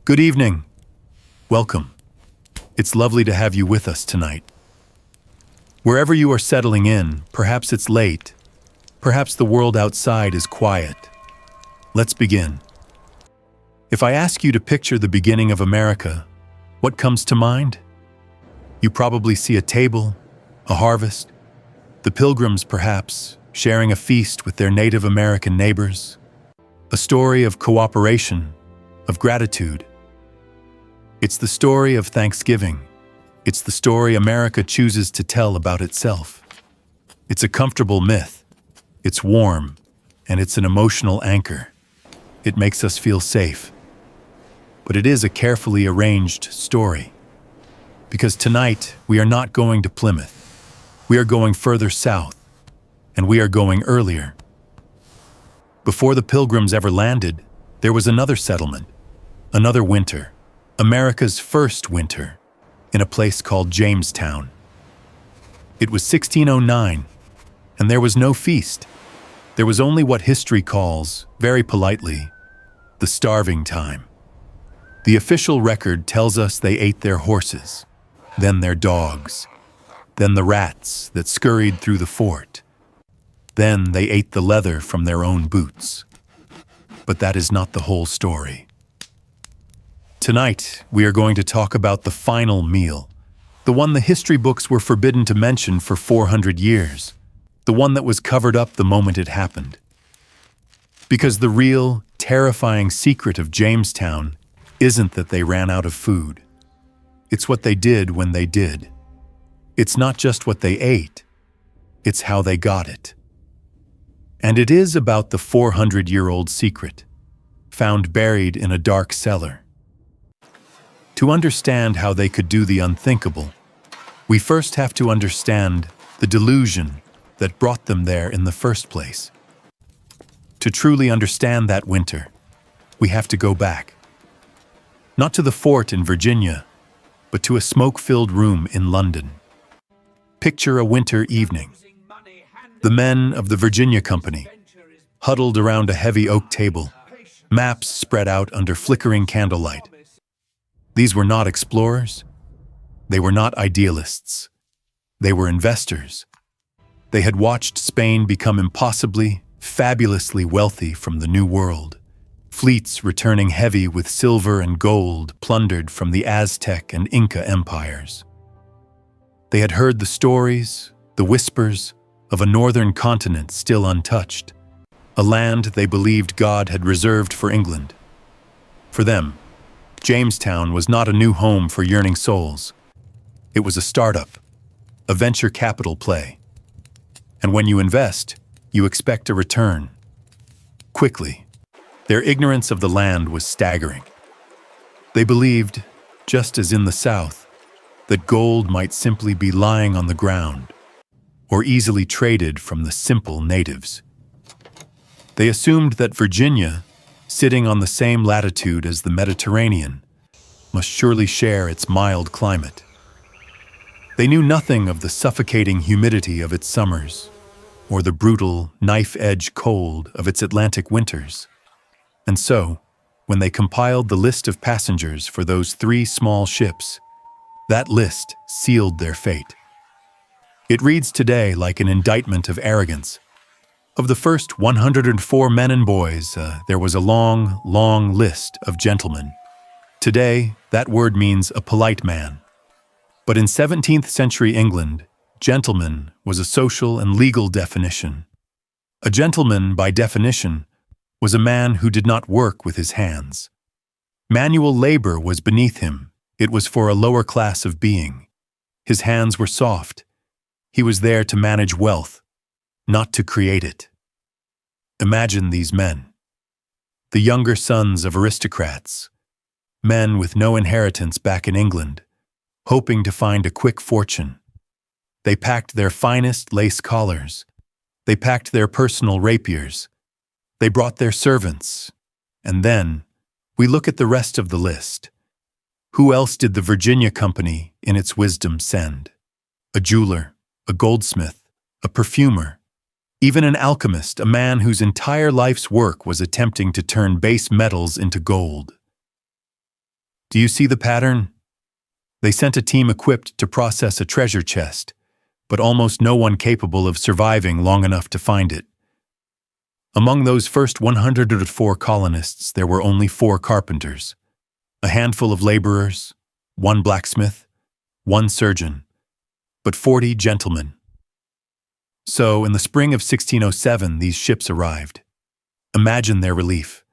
Good evening. Welcome. It's lovely to have you with us tonight. Wherever you are settling in, perhaps it's late, perhaps the world outside is quiet. Let's begin. If I ask you to picture the beginning of America, what comes to mind? You probably see a table, a harvest, the Pilgrims perhaps, sharing a feast with their Native American neighbors, a story of cooperation, of gratitude. It's the story of Thanksgiving. It's the story America chooses to tell about itself. It's a comfortable myth. It's warm, and it's an emotional anchor. It makes us feel safe. But it is a carefully arranged story. Because tonight, we are not going to Plymouth. We are going further south, and we are going earlier. Before the Pilgrims ever landed, there was another settlement, another winter, America's first winter, in a place called Jamestown. It was 1609, and there was no feast. There was only what history calls, very politely, the starving time. The official record tells us they ate their horses, then their dogs, then the rats that scurried through the fort. Then they ate the leather from their own boots. But that is not the whole story. Tonight, we are going to talk about the final meal, the one the history books were forbidden to mention for 400 years, the one that was covered up the moment it happened. Because the real, terrifying secret of Jamestown isn't that they ran out of food. It's what they did when they did. It's not just what they ate, it's how they got it. And it is about the 400-year-old secret, found buried in a dark cellar. To understand how they could do the unthinkable, we first have to understand the delusion that brought them there in the first place. To truly understand that winter, we have to go back. Not to the fort in Virginia, but to a smoke-filled room in London. Picture a winter evening. The men of the Virginia Company, huddled around a heavy oak table, maps spread out under flickering candlelight. These were not explorers. They were not idealists. They were investors. They had watched Spain become impossibly, fabulously wealthy from the New World, fleets returning heavy with silver and gold plundered from the Aztec and Inca empires. They had heard the stories, the whispers, of a northern continent still untouched, a land they believed God had reserved for England. For them, Jamestown was not a new home for yearning souls. It was a startup, a venture capital play. And when you invest, you expect a return. Quickly, their ignorance of the land was staggering. They believed, just as in the South, that gold might simply be lying on the ground, or easily traded from the simple natives. They assumed that Virginia, sitting on the same latitude as the Mediterranean, must surely share its mild climate. They knew nothing of the suffocating humidity of its summers, or the brutal, knife-edge cold of its Atlantic winters. And so, when they compiled the list of passengers for those 3 small ships, that list sealed their fate. It reads today like an indictment of arrogance. Of the first 104 men and boys, there was a long, long list of gentlemen. Today, that word means a polite man. But in 17th century England, gentleman was a social and legal definition. A gentleman, by definition, was a man who did not work with his hands. Manual labor was beneath him. It was for a lower class of being. His hands were soft. He was there to manage wealth, not to create it. Imagine these men, the younger sons of aristocrats, men with no inheritance back in England, hoping to find a quick fortune. They packed their finest lace collars. They packed their personal rapiers. They brought their servants. And then, we look at the rest of the list. Who else did the Virginia Company, in its wisdom, send? A jeweler, a goldsmith, a perfumer, even an alchemist, a man whose entire life's work was attempting to turn base metals into gold. Do you see the pattern? They sent a team equipped to process a treasure chest, but almost no one capable of surviving long enough to find it. Among those first 104 colonists, there were only 4 carpenters, a handful of laborers, 1 blacksmith, 1 surgeon, but 40 gentlemen. So, in the spring of 1607, these ships arrived. Imagine their relief.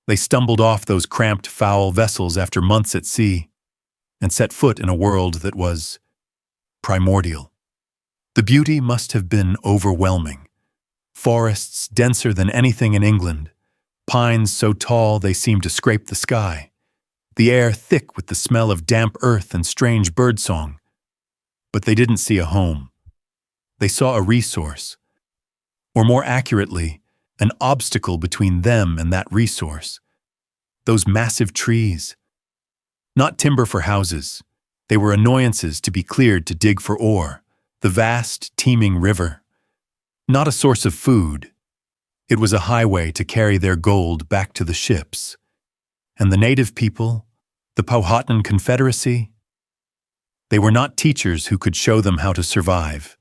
They stumbled off those cramped, foul vessels after months at sea and set foot in a world that was primordial. The beauty must have been overwhelming. Forests denser than anything in England, pines so tall they seemed to scrape the sky, the air thick with the smell of damp earth and strange birdsong. But they didn't see a home. They saw a resource, or more accurately, an obstacle between them and that resource. Those massive trees. Not timber for houses. They were annoyances to be cleared to dig for ore. The vast, teeming river. Not a source of food. It was a highway to carry their gold back to the ships. And the native people, the Powhatan Confederacy, they were not teachers who could show them how to survive.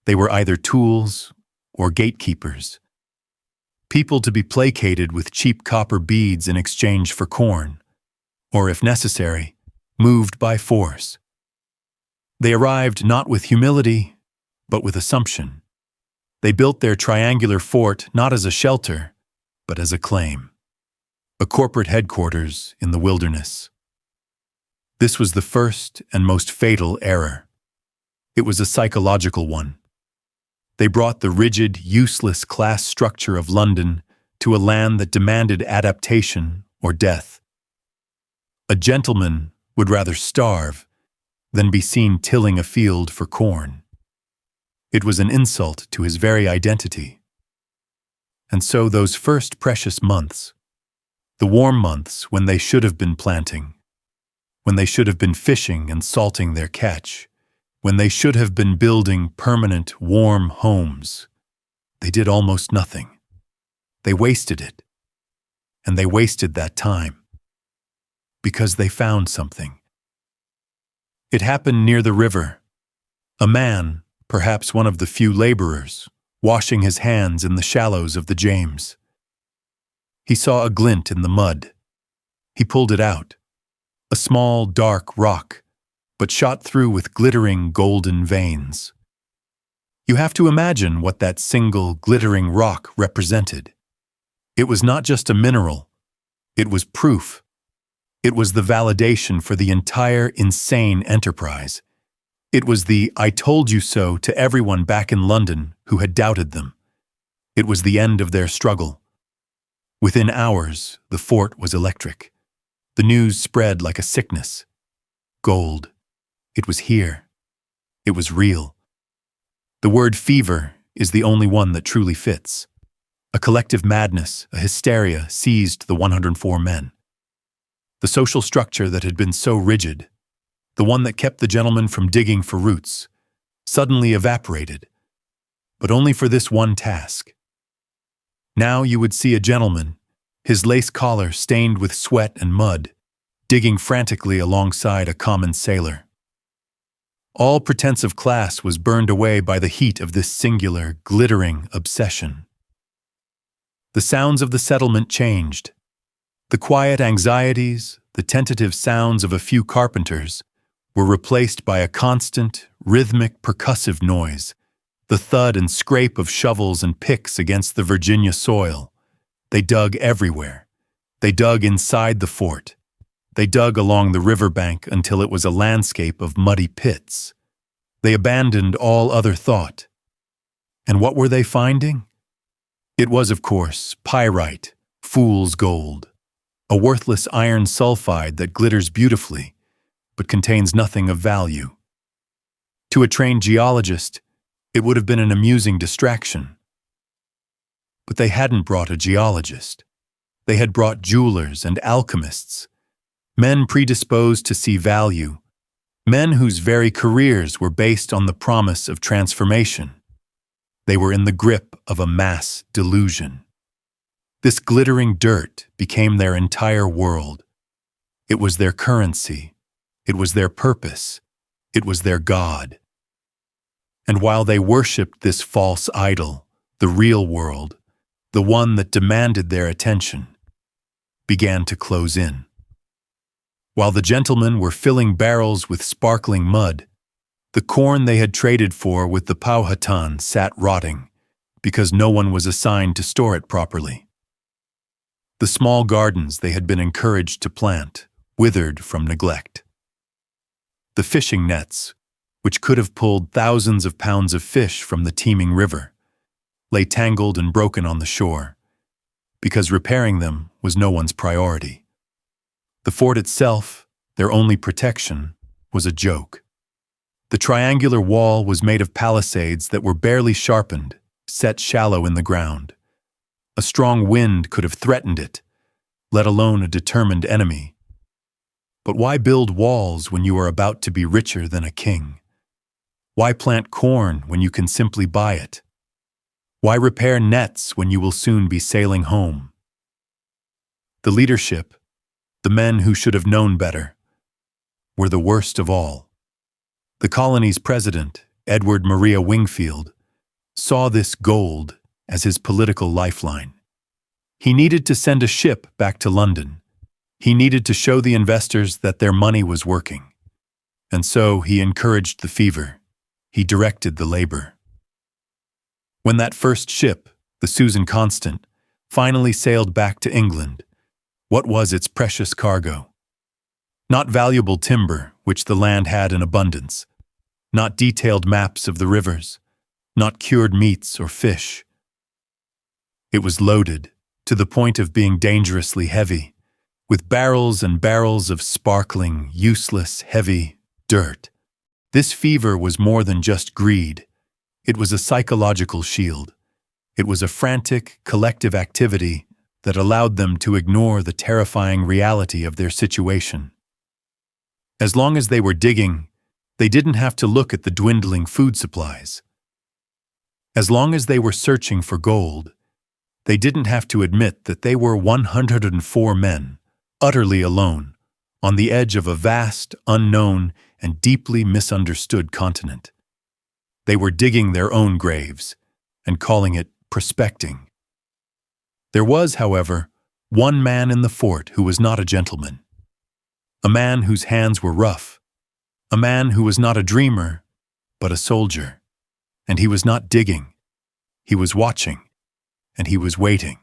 They were either tools or gatekeepers. People to be placated with cheap copper beads in exchange for corn, or if necessary, moved by force. They arrived not with humility, but with assumption. They built their triangular fort not as a shelter, but as a claim. A corporate headquarters in the wilderness. This was the first and most fatal error. It was a psychological one. They brought the rigid, useless class structure of London to a land that demanded adaptation or death. A gentleman would rather starve than be seen tilling a field for corn. It was an insult to his very identity. And so those first precious months, the warm months when they should have been planting, when they should have been fishing and salting their catch, when they should have been building permanent, warm homes, they did almost nothing. They wasted it. And they wasted that time. Because they found something. It happened near the river. A man, perhaps one of the few laborers, washing his hands in the shallows of the James. He saw a glint in the mud. He pulled it out. A small, dark rock, but shot through with glittering golden veins. You have to imagine what that single glittering rock represented. It was not just a mineral. It was proof. It was the validation for the entire insane enterprise. It was the "I told you so" to everyone back in London who had doubted them. It was the end of their struggle. Within hours, the fort was electric. The news spread like a sickness. Gold. It was here. It was real. The word fever is the only one that truly fits. A collective madness, a hysteria seized the 104 men. The social structure that had been so rigid, the one that kept the gentlemen from digging for roots, suddenly evaporated, but only for this one task. Now you would see a gentleman, his lace collar stained with sweat and mud, digging frantically alongside a common sailor. All pretense of class was burned away by the heat of this singular, glittering obsession. The sounds of the settlement changed. The quiet anxieties, the tentative sounds of a few carpenters, were replaced by a constant, rhythmic, percussive noise, the thud and scrape of shovels and picks against the Virginia soil. They dug everywhere. They dug inside the fort. They dug along the riverbank until it was a landscape of muddy pits. They abandoned all other thought. And what were they finding? It was, of course, pyrite, fool's gold, a worthless iron sulfide that glitters beautifully, but contains nothing of value. To a trained geologist, it would have been an amusing distraction. But they hadn't brought a geologist. They had brought jewelers and alchemists, men predisposed to see value, men whose very careers were based on the promise of transformation. They were in the grip of a mass delusion. This glittering dirt became their entire world. It was their currency. It was their purpose. It was their God. And while they worshipped this false idol, the real world, the one that demanded their attention, began to close in. While the gentlemen were filling barrels with sparkling mud, the corn they had traded for with the Powhatan sat rotting because no one was assigned to store it properly. The small gardens they had been encouraged to plant withered from neglect. The fishing nets, which could have pulled thousands of pounds of fish from the teeming river, lay tangled and broken on the shore, because repairing them was no one's priority. The fort itself, their only protection, was a joke. The triangular wall was made of palisades that were barely sharpened, set shallow in the ground. A strong wind could have threatened it, let alone a determined enemy. But why build walls when you are about to be richer than a king? Why plant corn when you can simply buy it? Why repair nets when you will soon be sailing home? The leadership, the men who should have known better, were the worst of all. The colony's president, Edward Maria Wingfield, saw this gold as his political lifeline. He needed to send a ship back to London. He needed to show the investors that their money was working. And so he encouraged the fever. He directed the labor. When that first ship, the Susan Constant, finally sailed back to England, what was its precious cargo? Not valuable timber, which the land had in abundance. Not detailed maps of the rivers. Not cured meats or fish. It was loaded, to the point of being dangerously heavy, with barrels and barrels of sparkling, useless, heavy dirt. This fever was more than just greed. It was a psychological shield. It was a frantic, collective activity that allowed them to ignore the terrifying reality of their situation. As long as they were digging, they didn't have to look at the dwindling food supplies. As long as they were searching for gold, they didn't have to admit that they were 104 men, utterly alone, on the edge of a vast, unknown, and deeply misunderstood continent. They were digging their own graves and calling it prospecting. There was, however, one man in the fort who was not a gentleman, a man whose hands were rough, a man who was not a dreamer, but a soldier. And he was not digging. He was watching, and he was waiting.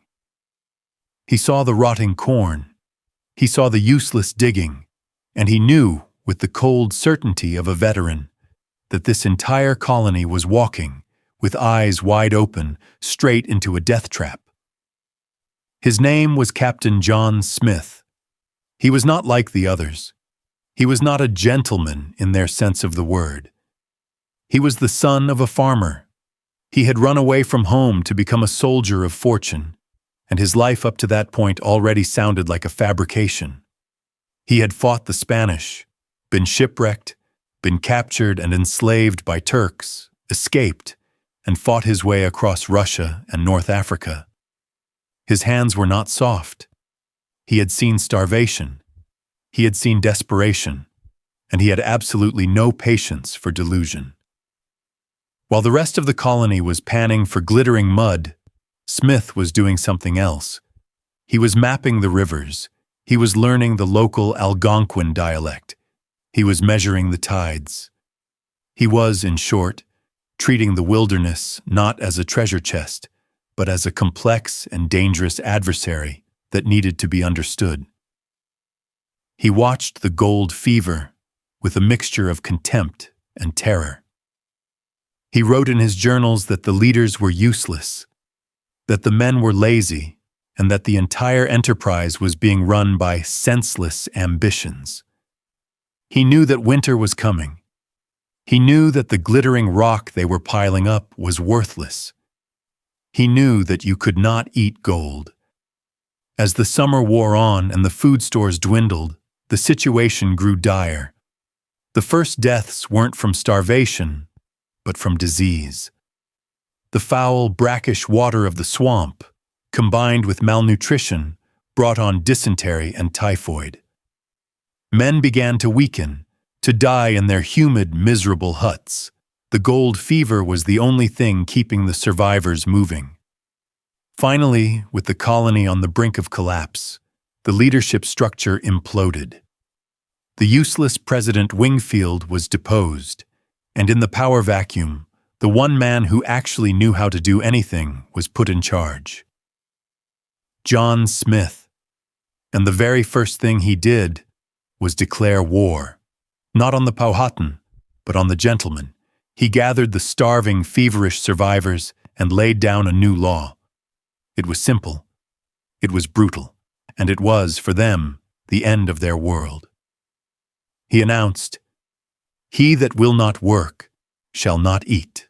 He saw the rotting corn. He saw the useless digging, and he knew, with the cold certainty of a veteran, that this entire colony was walking, with eyes wide open, straight into a death trap. His name was Captain John Smith. He was not like the others. He was not a gentleman in their sense of the word. He was the son of a farmer. He had run away from home to become a soldier of fortune, and his life up to that point already sounded like a fabrication. He had fought the Spanish, been shipwrecked, been captured and enslaved by Turks, escaped, and fought his way across Russia and North Africa. His hands were not soft. He had seen starvation. He had seen desperation, and he had absolutely no patience for delusion. While the rest of the colony was panning for glittering mud, Smith was doing something else. He was mapping the rivers. He was learning the local Algonquin dialect. He was measuring the tides. He was, in short, treating the wilderness not as a treasure chest, but as a complex and dangerous adversary that needed to be understood. He watched the gold fever with a mixture of contempt and terror. He wrote in his journals that the leaders were useless, that the men were lazy, and that the entire enterprise was being run by senseless ambitions. He knew that winter was coming. He knew that the glittering rock they were piling up was worthless. He knew that you could not eat gold. As the summer wore on and the food stores dwindled, the situation grew dire. The first deaths weren't from starvation, but from disease. The foul, brackish water of the swamp, combined with malnutrition, brought on dysentery and typhoid. Men began to weaken, to die in their humid, miserable huts. The gold fever was the only thing keeping the survivors moving. Finally, with the colony on the brink of collapse, the leadership structure imploded. The useless President Wingfield was deposed, and in the power vacuum, the one man who actually knew how to do anything was put in charge. John Smith. And the very first thing he did was declare war. Not on the Powhatan, but on the gentlemen. He gathered the starving, feverish survivors and laid down a new law. It was simple, it was brutal, and it was, for them, the end of their world. He announced, "He that will not work shall not eat."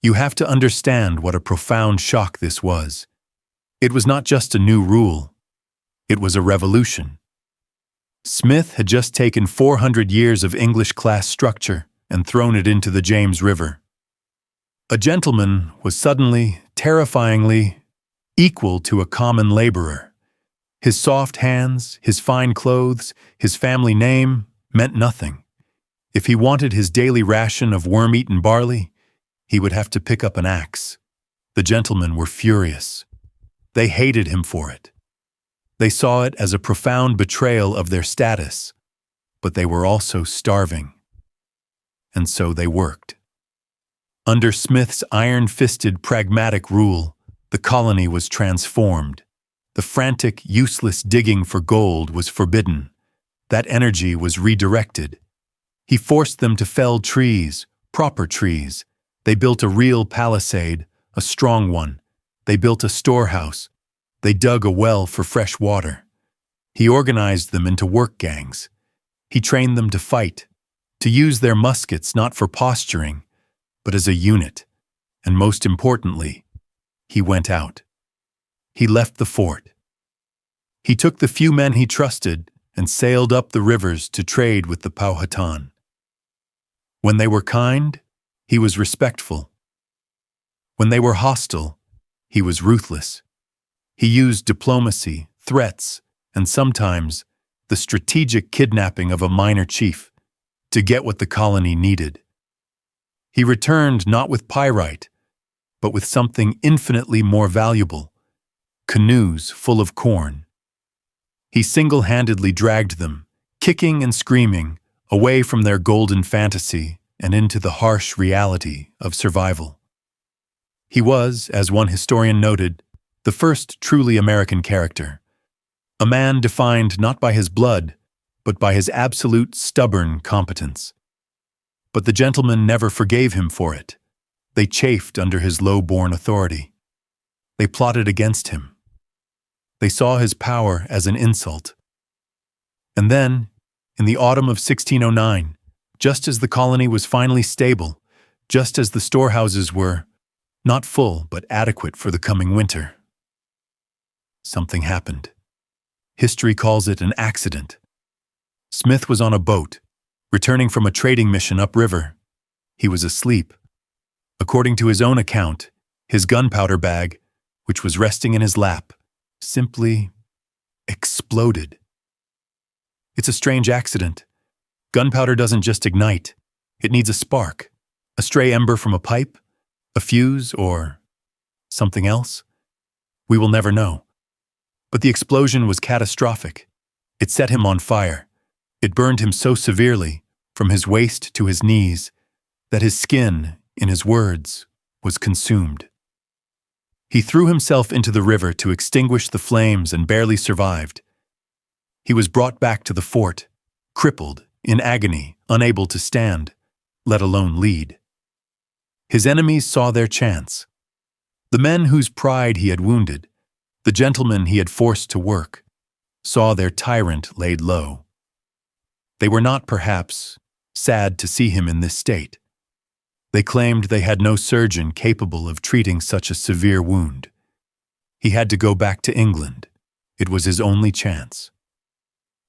You have to understand what a profound shock this was. It was not just a new rule, it was a revolution. Smith had just taken 400 years of English class structure and thrown it into the James River. A gentleman was suddenly, terrifyingly, equal to a common laborer. His soft hands, his fine clothes, his family name meant nothing. If he wanted his daily ration of worm-eaten barley, he would have to pick up an axe. The gentlemen were furious. They hated him for it. They saw it as a profound betrayal of their status, but they were also starving. And so they worked. Under Smith's iron-fisted, pragmatic rule, the colony was transformed. The frantic, useless digging for gold was forbidden. That energy was redirected. He forced them to fell trees, proper trees. They built a real palisade, a strong one. They built a storehouse. They dug a well for fresh water. He organized them into work gangs. He trained them to fight, to use their muskets not for posturing, but as a unit. And most importantly, he went out. He left the fort. He took the few men he trusted and sailed up the rivers to trade with the Powhatan. When they were kind, he was respectful. When they were hostile, he was ruthless. He used diplomacy, threats, and sometimes the strategic kidnapping of a minor chief to get what the colony needed. He returned not with pyrite, but with something infinitely more valuable, canoes full of corn. He single-handedly dragged them, kicking and screaming, away from their golden fantasy and into the harsh reality of survival. He was, as one historian noted, the first truly American character, a man defined not by his blood, but by his absolute stubborn competence. But the gentlemen never forgave him for it. They chafed under his low-born authority. They plotted against him. They saw his power as an insult. And then, in the autumn of 1609, just as the colony was finally stable, just as the storehouses were not full but adequate for the coming winter, something happened. History calls it an accident. Smith was on a boat, returning from a trading mission upriver. He was asleep. According to his own account, his gunpowder bag, which was resting in his lap, simply exploded. It's a strange accident. Gunpowder doesn't just ignite. It needs a spark, a stray ember from a pipe, a fuse, or something else. We will never know. But the explosion was catastrophic. It set him on fire. It burned him so severely, from his waist to his knees, that his skin, in his words, was consumed. He threw himself into the river to extinguish the flames and barely survived. He was brought back to the fort, crippled, in agony, unable to stand, let alone lead. His enemies saw their chance. The men whose pride he had wounded, the gentlemen he had forced to work, saw their tyrant laid low. They were not, perhaps, sad to see him in this state. They claimed they had no surgeon capable of treating such a severe wound. He had to go back to England. It was his only chance.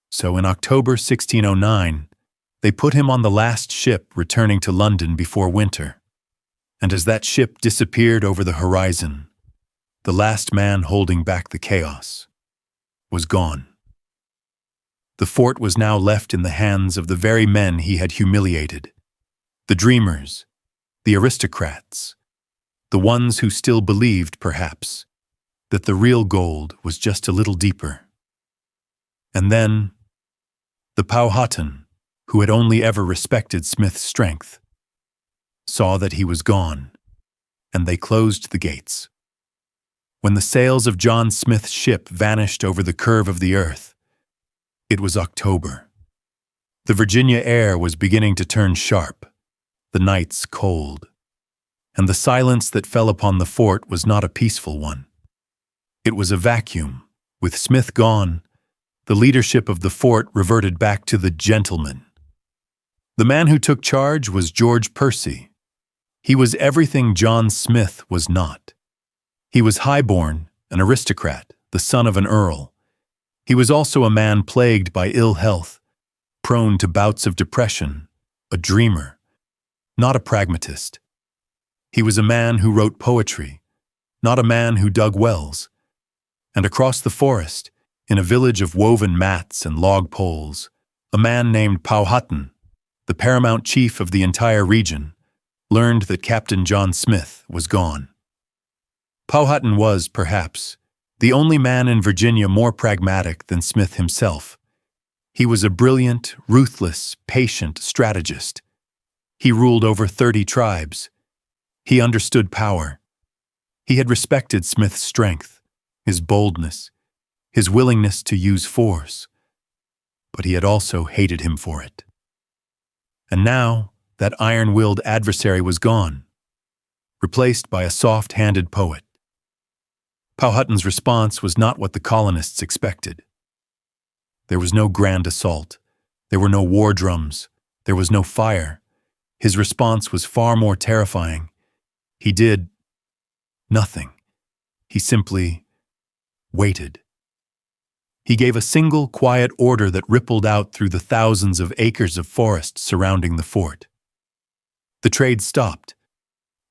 So in October 1609, they put him on the last ship returning to London before winter. And as that ship disappeared over the horizon, the last man holding back the chaos was gone. The fort was now left in the hands of the very men he had humiliated. The dreamers, the aristocrats, the ones who still believed, perhaps, that the real gold was just a little deeper. And then, the Powhatan, who had only ever respected Smith's strength, saw that he was gone, and they closed the gates. When the sails of John Smith's ship vanished over the curve of the earth, it was October. The Virginia air was beginning to turn sharp, the nights cold, and the silence that fell upon the fort was not a peaceful one. It was a vacuum. With Smith gone, the leadership of the fort reverted back to the gentleman. The man who took charge was George Percy. He was everything John Smith was not. He was highborn, an aristocrat, the son of an earl. He was also a man plagued by ill health, prone to bouts of depression, a dreamer, not a pragmatist. He was a man who wrote poetry, not a man who dug wells. And across the forest, in a village of woven mats and log poles, a man named Powhatan, the paramount chief of the entire region, learned that Captain John Smith was gone. Powhatan was, perhaps, the only man in Virginia more pragmatic than Smith himself. He was a brilliant, ruthless, patient strategist. He ruled over 30 tribes. He understood power. He had respected Smith's strength, his boldness, his willingness to use force, but he had also hated him for it. And now, that iron-willed adversary was gone, replaced by a soft-handed poet. Powhatan's response was not what the colonists expected. There was no grand assault. There were no war drums. There was no fire. His response was far more terrifying. He did nothing. He simply waited. He gave a single, quiet order that rippled out through the thousands of acres of forest surrounding the fort. The trade stopped.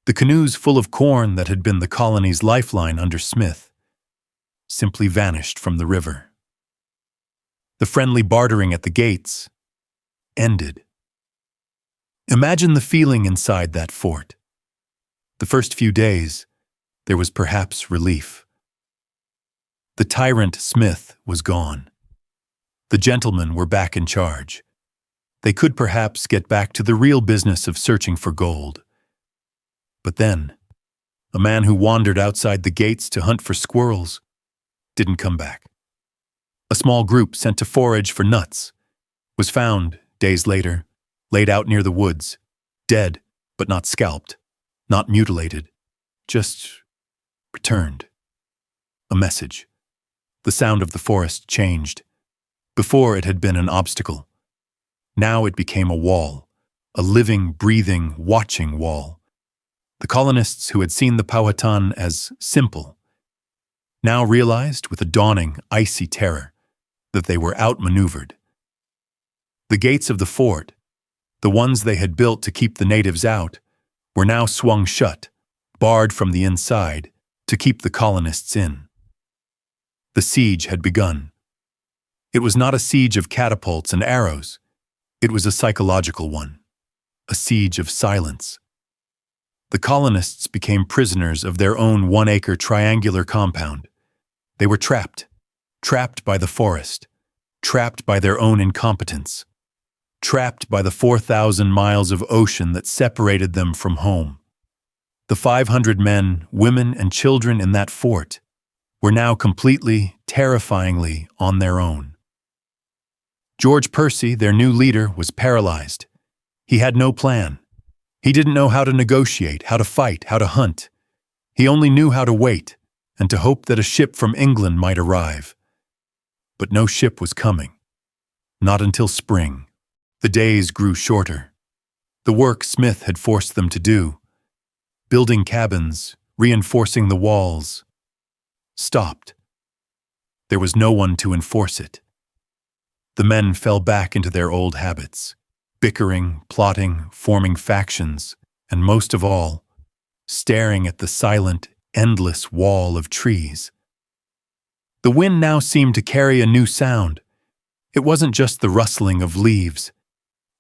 The canoes full of corn that had been the colony's lifeline under Smith simply vanished from the river. The friendly bartering at the gates ended. Imagine the feeling inside that fort. The first few days, there was perhaps relief. The tyrant Smith was gone. The gentlemen were back in charge. They could perhaps get back to the real business of searching for gold. But then, a man who wandered outside the gates to hunt for squirrels didn't come back. A small group sent to forage for nuts was found, days later, laid out near the woods, dead but not scalped, not mutilated, just returned. A message. The sound of the forest changed. Before it had been an obstacle. Now it became a wall, a living, breathing, watching wall. The colonists who had seen the Powhatan as simple now realized with a dawning, icy terror that they were outmaneuvered. The gates of the fort, the ones they had built to keep the natives out, were now swung shut, barred from the inside to keep the colonists in. The siege had begun. It was not a siege of catapults and arrows. It was a psychological one, a siege of silence. The colonists became prisoners of their own 1-acre triangular compound. They were trapped by the forest, trapped by their own incompetence, trapped by the 4,000 miles of ocean that separated them from home. The 500 men, women, and children in that fort were now completely, terrifyingly on their own. George Percy, their new leader, was paralyzed. He had no plan. He didn't know how to negotiate, how to fight, how to hunt. He only knew how to wait and to hope that a ship from England might arrive. But no ship was coming. Not until spring. The days grew shorter. The work Smith had forced them to do, building cabins, reinforcing the walls, stopped. There was no one to enforce it. The men fell back into their old habits, bickering, plotting, forming factions, and most of all, staring at the silent, endless wall of trees. The wind now seemed to carry a new sound. It wasn't just the rustling of leaves.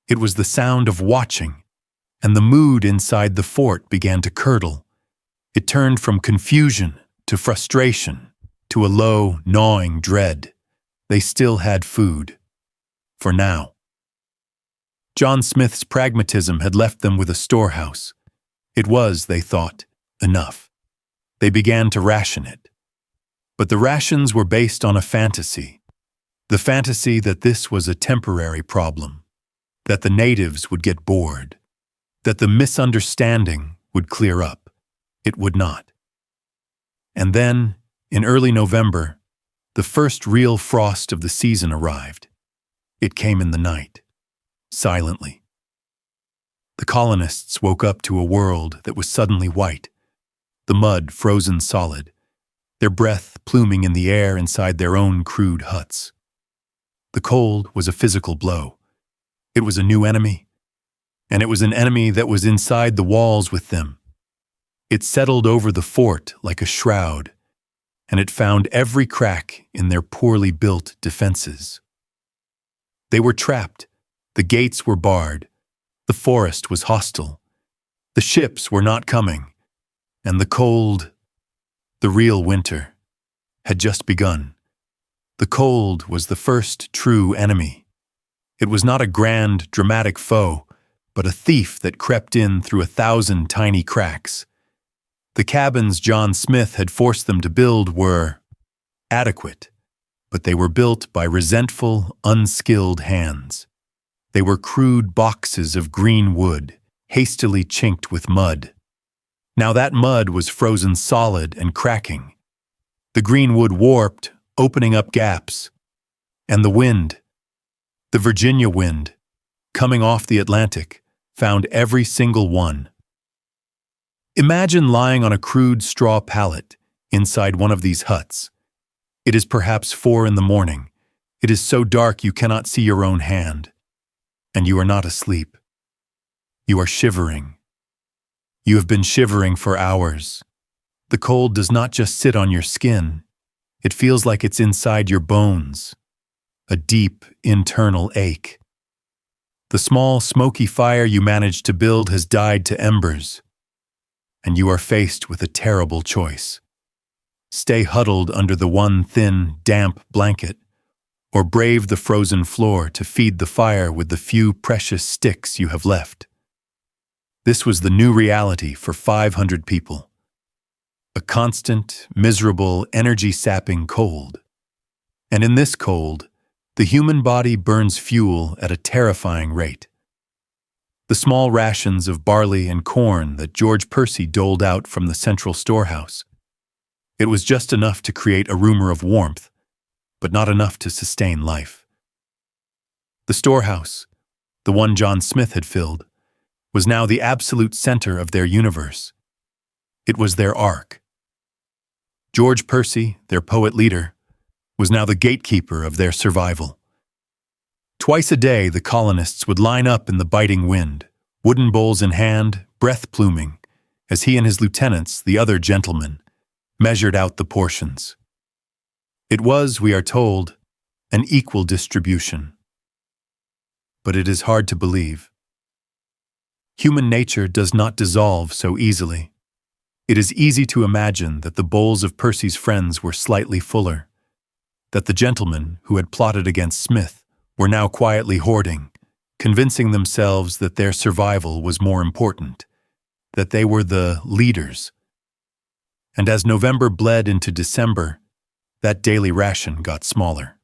It was the sound of watching, and the mood inside the fort began to curdle. It turned from confusion to frustration to a low, gnawing dread. They still had food. For now. John Smith's pragmatism had left them with a storehouse. It was, they thought, enough. They began to ration it. But the rations were based on a fantasy. The fantasy that this was a temporary problem, that the natives would get bored, that the misunderstanding would clear up. It would not. And then, in early November, the first real frost of the season arrived. It came in the night, silently. The colonists woke up to a world that was suddenly white, the mud frozen solid, their breath pluming in the air inside their own crude huts. The cold was a physical blow. It was a new enemy, and it was an enemy that was inside the walls with them. It settled over the fort like a shroud, and it found every crack in their poorly built defenses. They were trapped, the gates were barred, the forest was hostile, the ships were not coming, and the cold, the real winter, had just begun. The cold was the first true enemy. It was not a grand, dramatic foe, but a thief that crept in through 1,000 tiny cracks. The cabins John Smith had forced them to build were adequate, but they were built by resentful, unskilled hands. They were crude boxes of green wood, hastily chinked with mud. Now that mud was frozen solid and cracking. The green wood warped, opening up gaps. And the wind, the Virginia wind, coming off the Atlantic, found every single one. Imagine lying on a crude straw pallet inside one of these huts. It is perhaps 4 a.m. It is so dark you cannot see your own hand. And you are not asleep. You are shivering. You have been shivering for hours. The cold does not just sit on your skin. It feels like it's inside your bones. A deep, internal ache. The small, smoky fire you managed to build has died to embers. And you are faced with a terrible choice. Stay huddled under the one thin, damp blanket, or brave the frozen floor to feed the fire with the few precious sticks you have left. This was the new reality for 500 people. A constant, miserable, energy-sapping cold. And in this cold, the human body burns fuel at a terrifying rate. The small rations of barley and corn that George Percy doled out from the central storehouse. It was just enough to create a rumor of warmth, but not enough to sustain life. The storehouse, the one John Smith had filled, was now the absolute center of their universe. It was their ark. George Percy, their poet leader, was now the gatekeeper of their survival. Twice a day, the colonists would line up in the biting wind, wooden bowls in hand, breath pluming, as he and his lieutenants, the other gentlemen, measured out the portions. It was, we are told, an equal distribution. But it is hard to believe. Human nature does not dissolve so easily. It is easy to imagine that the bowls of Percy's friends were slightly fuller, that the gentlemen who had plotted against Smith were now quietly hoarding, convincing themselves that their survival was more important, that they were the leaders. And as November bled into December, that daily ration got smaller.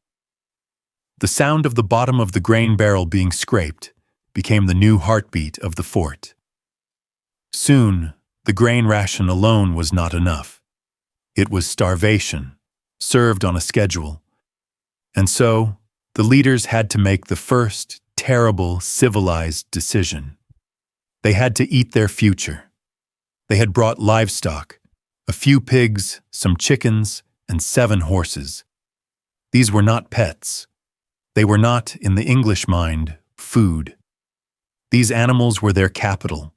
The sound of the bottom of the grain barrel being scraped became the new heartbeat of the fort. Soon, the grain ration alone was not enough. It was starvation, served on a schedule. And so, the leaders had to make the first terrible, civilized decision. They had to eat their future. They had brought livestock, a few pigs, some chickens, and 7 horses. These were not pets. They were not, in the English mind, food. These animals were their capital.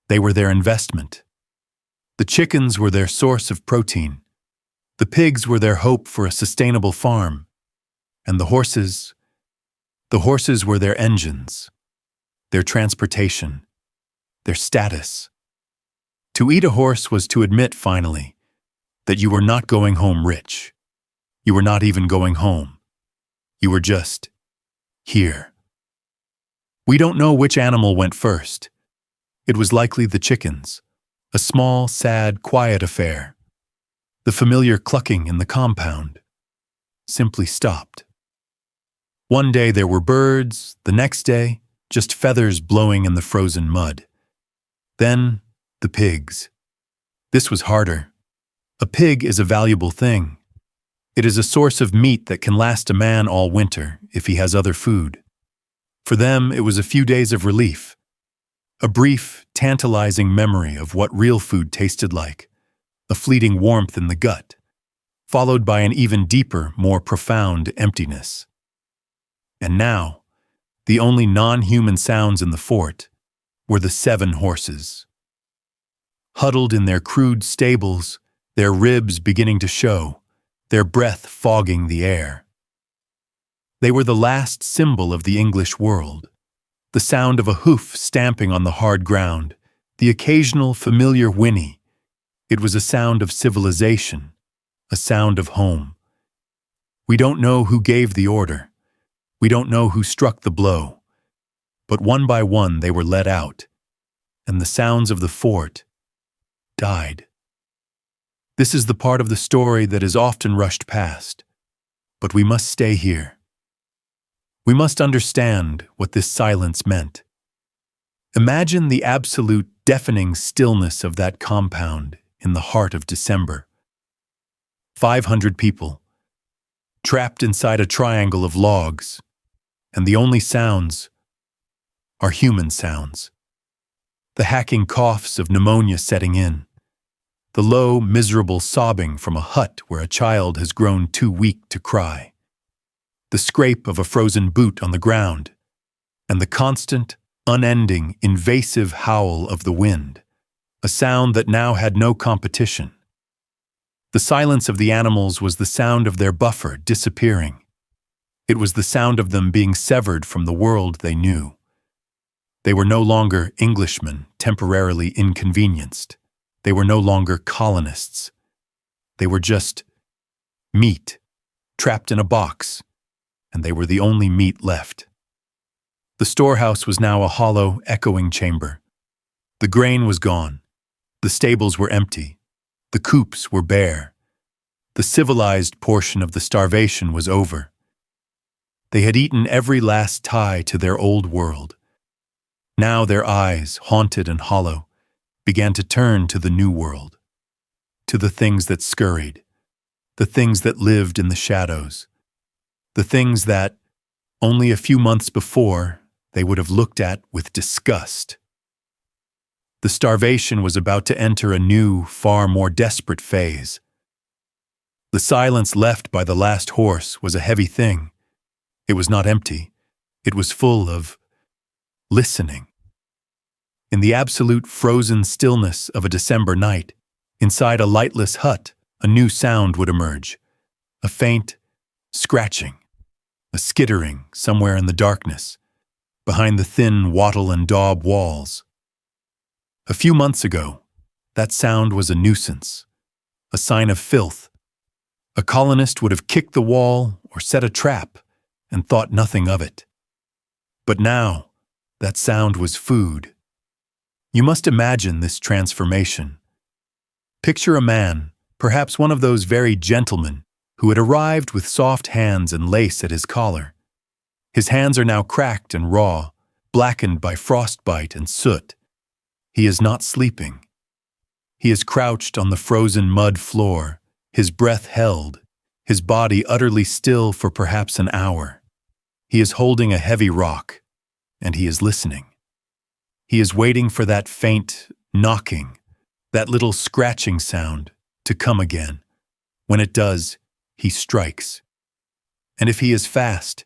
They were their investment. The chickens were their source of protein. The pigs were their hope for a sustainable farm. And the horses, The horses were their engines, their transportation, their status. To eat a horse was to admit, finally, that you were not going home rich. You were not even going home. You were just here. We don't know which animal went first. It was likely the chickens, a small, sad, quiet affair. The familiar clucking in the compound simply stopped. One day there were birds, the next day, just feathers blowing in the frozen mud. Then, the pigs. This was harder. A pig is a valuable thing. It is a source of meat that can last a man all winter if he has other food. For them, it was a few days of relief. A brief, tantalizing memory of what real food tasted like, a fleeting warmth in the gut, followed by an even deeper, more profound emptiness. And now, the only non-human sounds in the fort were the 7 horses. Huddled in their crude stables, their ribs beginning to show, their breath fogging the air. They were the last symbol of the English world. The sound of a hoof stamping on the hard ground, the occasional familiar whinny. It was a sound of civilization, a sound of home. We don't know who gave the order. We don't know who struck the blow. But one by one they were let out, and the sounds of the fort died. This is the part of the story that is often rushed past, but we must stay here. We must understand what this silence meant. Imagine the absolute deafening stillness of that compound in the heart of December. 500 people, trapped inside a triangle of logs, and the only sounds are human sounds. The hacking coughs of pneumonia setting in, the low, miserable sobbing from a hut where a child has grown too weak to cry, the scrape of a frozen boot on the ground, and the constant, unending, invasive howl of the wind, a sound that now had no competition. The silence of the animals was the sound of their buffer disappearing. It was the sound of them being severed from the world they knew. They were no longer Englishmen temporarily inconvenienced. They were no longer colonists. They were just meat, trapped in a box, and they were the only meat left. The storehouse was now a hollow, echoing chamber. The grain was gone. The stables were empty. The coops were bare. The civilized portion of the starvation was over. They had eaten every last tie to their old world. Now their eyes, haunted and hollow, began to turn to the new world, to the things that scurried, the things that lived in the shadows, the things that, only a few months before, they would have looked at with disgust. The starvation was about to enter a new, far more desperate phase. The silence left by the last horse was a heavy thing. It was not empty. It was full of listening. In the absolute frozen stillness of a December night, inside a lightless hut, a new sound would emerge. A faint scratching, a skittering somewhere in the darkness, behind the thin wattle and daub walls. A few months ago, that sound was a nuisance, a sign of filth. A colonist would have kicked the wall or set a trap and thought nothing of it. But now, that sound was food. You must imagine this transformation. Picture a man, perhaps one of those very gentlemen, who had arrived with soft hands and lace at his collar. His hands are now cracked and raw, blackened by frostbite and soot. He is not sleeping. He is crouched on the frozen mud floor, his breath held, his body utterly still for perhaps an hour. He is holding a heavy rock, and he is listening. He is waiting for that faint knocking, that little scratching sound, to come again. When it does, he strikes. And if he is fast,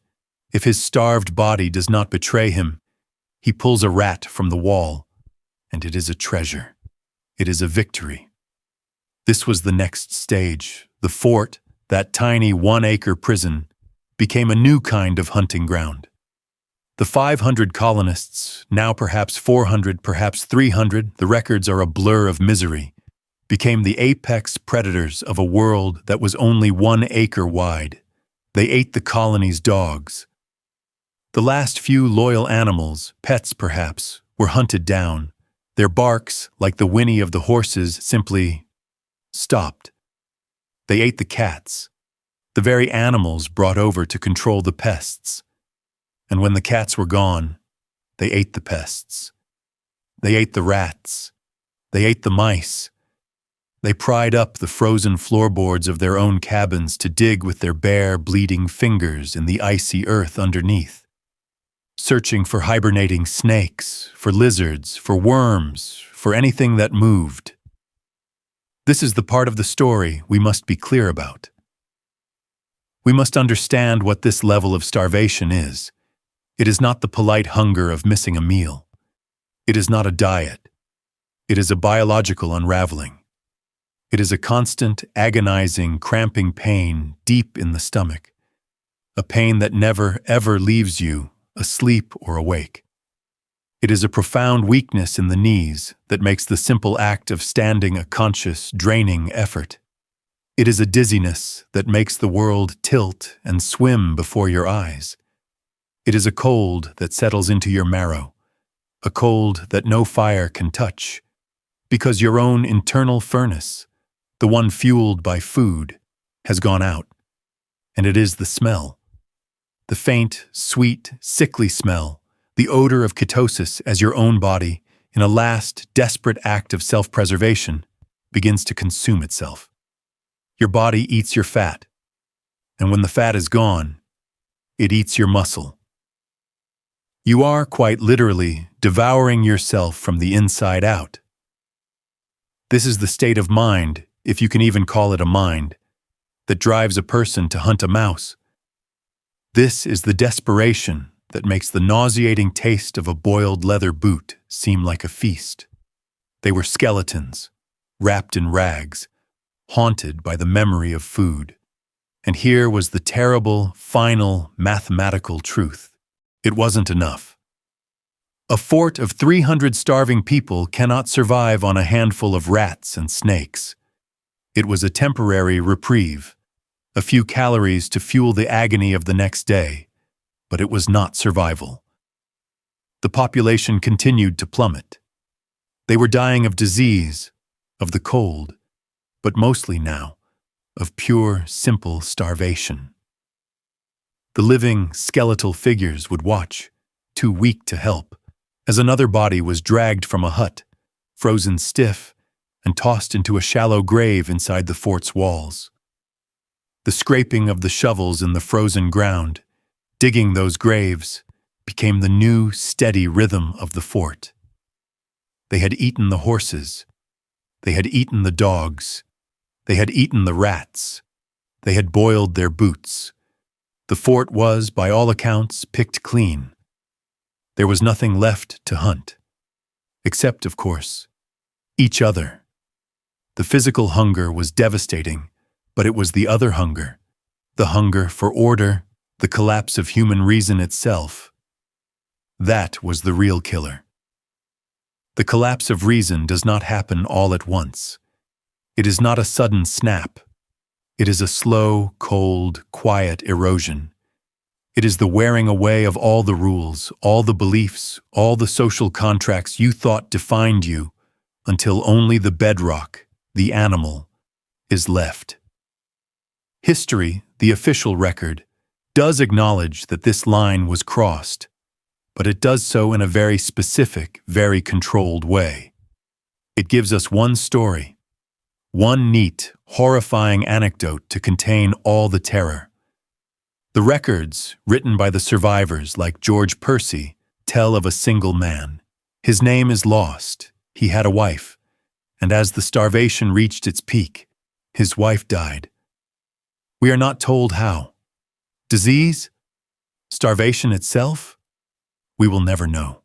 if his starved body does not betray him, he pulls a rat from the wall, and it is a treasure. It is a victory. This was the next stage. The fort, that tiny 1-acre prison, became a new kind of hunting ground. The 500 colonists, now perhaps 400, perhaps 300, the records are a blur of misery, became the apex predators of a world that was only 1 acre wide. They ate the colony's dogs. The last few loyal animals, pets perhaps, were hunted down. Their barks, like the whinny of the horses, simply stopped. They ate the cats, the very animals brought over to control the pests. And when the cats were gone, they ate the pests. They ate the rats. They ate the mice. They pried up the frozen floorboards of their own cabins to dig with their bare, bleeding fingers in the icy earth underneath, searching for hibernating snakes, for lizards, for worms, for anything that moved. This is the part of the story we must be clear about. We must understand what this level of starvation is. It is not the polite hunger of missing a meal. It is not a diet. It is a biological unraveling. It is a constant, agonizing, cramping pain deep in the stomach, a pain that never, ever leaves you, asleep or awake. It is a profound weakness in the knees that makes the simple act of standing a conscious, draining effort. It is a dizziness that makes the world tilt and swim before your eyes. It is a cold that settles into your marrow, a cold that no fire can touch, because your own internal furnace, the one fueled by food, has gone out. And it is the smell. The faint, sweet, sickly smell, the odor of ketosis as your own body, in a last, desperate act of self-preservation, begins to consume itself. Your body eats your fat, and when the fat is gone, it eats your muscle. You are, quite literally, devouring yourself from the inside out. This is the state of mind, if you can even call it a mind, that drives a person to hunt a mouse. This is the desperation that makes the nauseating taste of a boiled leather boot seem like a feast. They were skeletons, wrapped in rags, haunted by the memory of food. And here was the terrible, final, mathematical truth. It wasn't enough. A fort of 300 starving people cannot survive on a handful of rats and snakes. It was a temporary reprieve, a few calories to fuel the agony of the next day, but it was not survival. The population continued to plummet. They were dying of disease, of the cold, but mostly now, of pure, simple starvation. The living, skeletal figures would watch, too weak to help, as another body was dragged from a hut, frozen stiff, and tossed into a shallow grave inside the fort's walls. The scraping of the shovels in the frozen ground, digging those graves, became the new, steady rhythm of the fort. They had eaten the horses. They had eaten the dogs. They had eaten the rats. They had boiled their boots. The fort was, by all accounts, picked clean. There was nothing left to hunt. Except, of course, each other. The physical hunger was devastating, but it was the other hunger, the hunger for order, the collapse of human reason itself. That was the real killer. The collapse of reason does not happen all at once. It is not a sudden snap. It is a slow, cold, quiet erosion. It is the wearing away of all the rules, all the beliefs, all the social contracts you thought defined you, until only the bedrock, the animal, is left. History, the official record, does acknowledge that this line was crossed, but it does so in a very specific, very controlled way. It gives us one story, one neat, horrifying anecdote to contain all the terror. The records, written by the survivors like George Percy, tell of a single man. His name is lost. He had a wife, and as the starvation reached its peak, his wife died. We are not told how. Disease? Starvation itself? We will never know.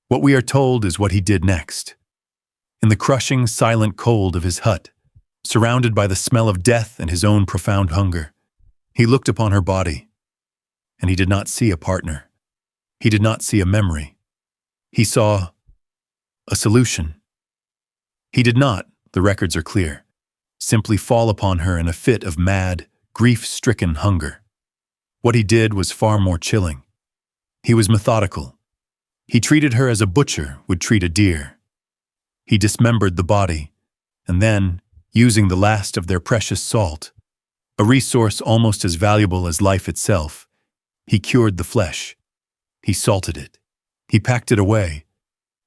What we are told is what he did next. In the crushing, silent cold of his hut, surrounded by the smell of death and his own profound hunger, he looked upon her body, and he did not see a partner. He did not see a memory. He saw a solution. He did not, the records are clear, simply fall upon her in a fit of mad, grief-stricken hunger. What he did was far more chilling. He was methodical. He treated her as a butcher would treat a deer. He dismembered the body, and then, using the last of their precious salt, a resource almost as valuable as life itself, he cured the flesh. He salted it. He packed it away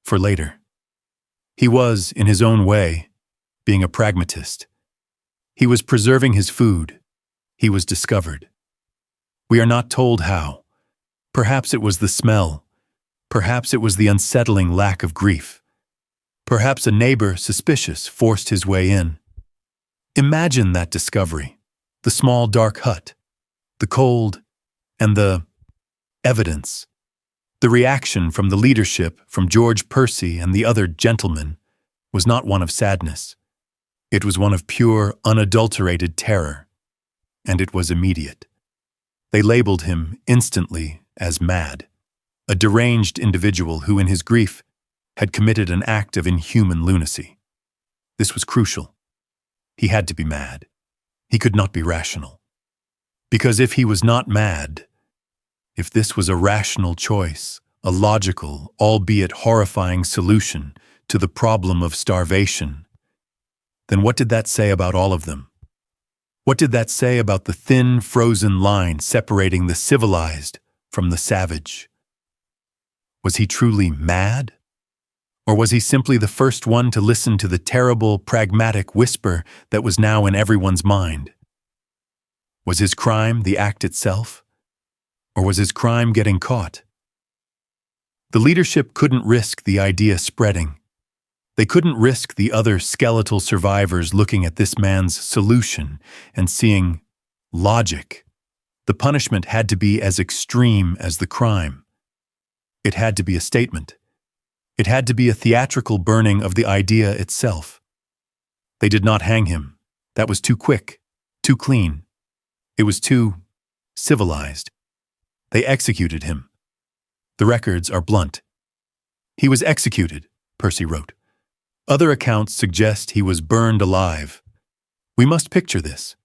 for later. He was, in his own way, being a pragmatist. He was preserving his food. He was discovered. We are not told how. Perhaps it was the smell. Perhaps it was the unsettling lack of grief. Perhaps a neighbor, suspicious, forced his way in. Imagine that discovery. The small dark hut. The cold. And the evidence. The reaction from the leadership, from George Percy and the other gentlemen, was not one of sadness. It was one of pure, unadulterated terror. And it was immediate. They labeled him instantly as mad, a deranged individual who, in his grief, had committed an act of inhuman lunacy. This was crucial. He had to be mad. He could not be rational. Because if he was not mad, if this was a rational choice, a logical, albeit horrifying solution to the problem of starvation, then what did that say about all of them? What did that say about the thin, frozen line separating the civilized from the savage? Was he truly mad? Or was he simply the first one to listen to the terrible, pragmatic whisper that was now in everyone's mind? Was his crime the act itself? Or was his crime getting caught? The leadership couldn't risk the idea spreading. They couldn't risk the other skeletal survivors looking at this man's solution and seeing logic. The punishment had to be as extreme as the crime. It had to be a statement. It had to be a theatrical burning of the idea itself. They did not hang him. That was too quick, too clean. It was too civilized. They executed him. The records are blunt. He was executed, Percy wrote. Other accounts suggest he was burned alive. We must picture this.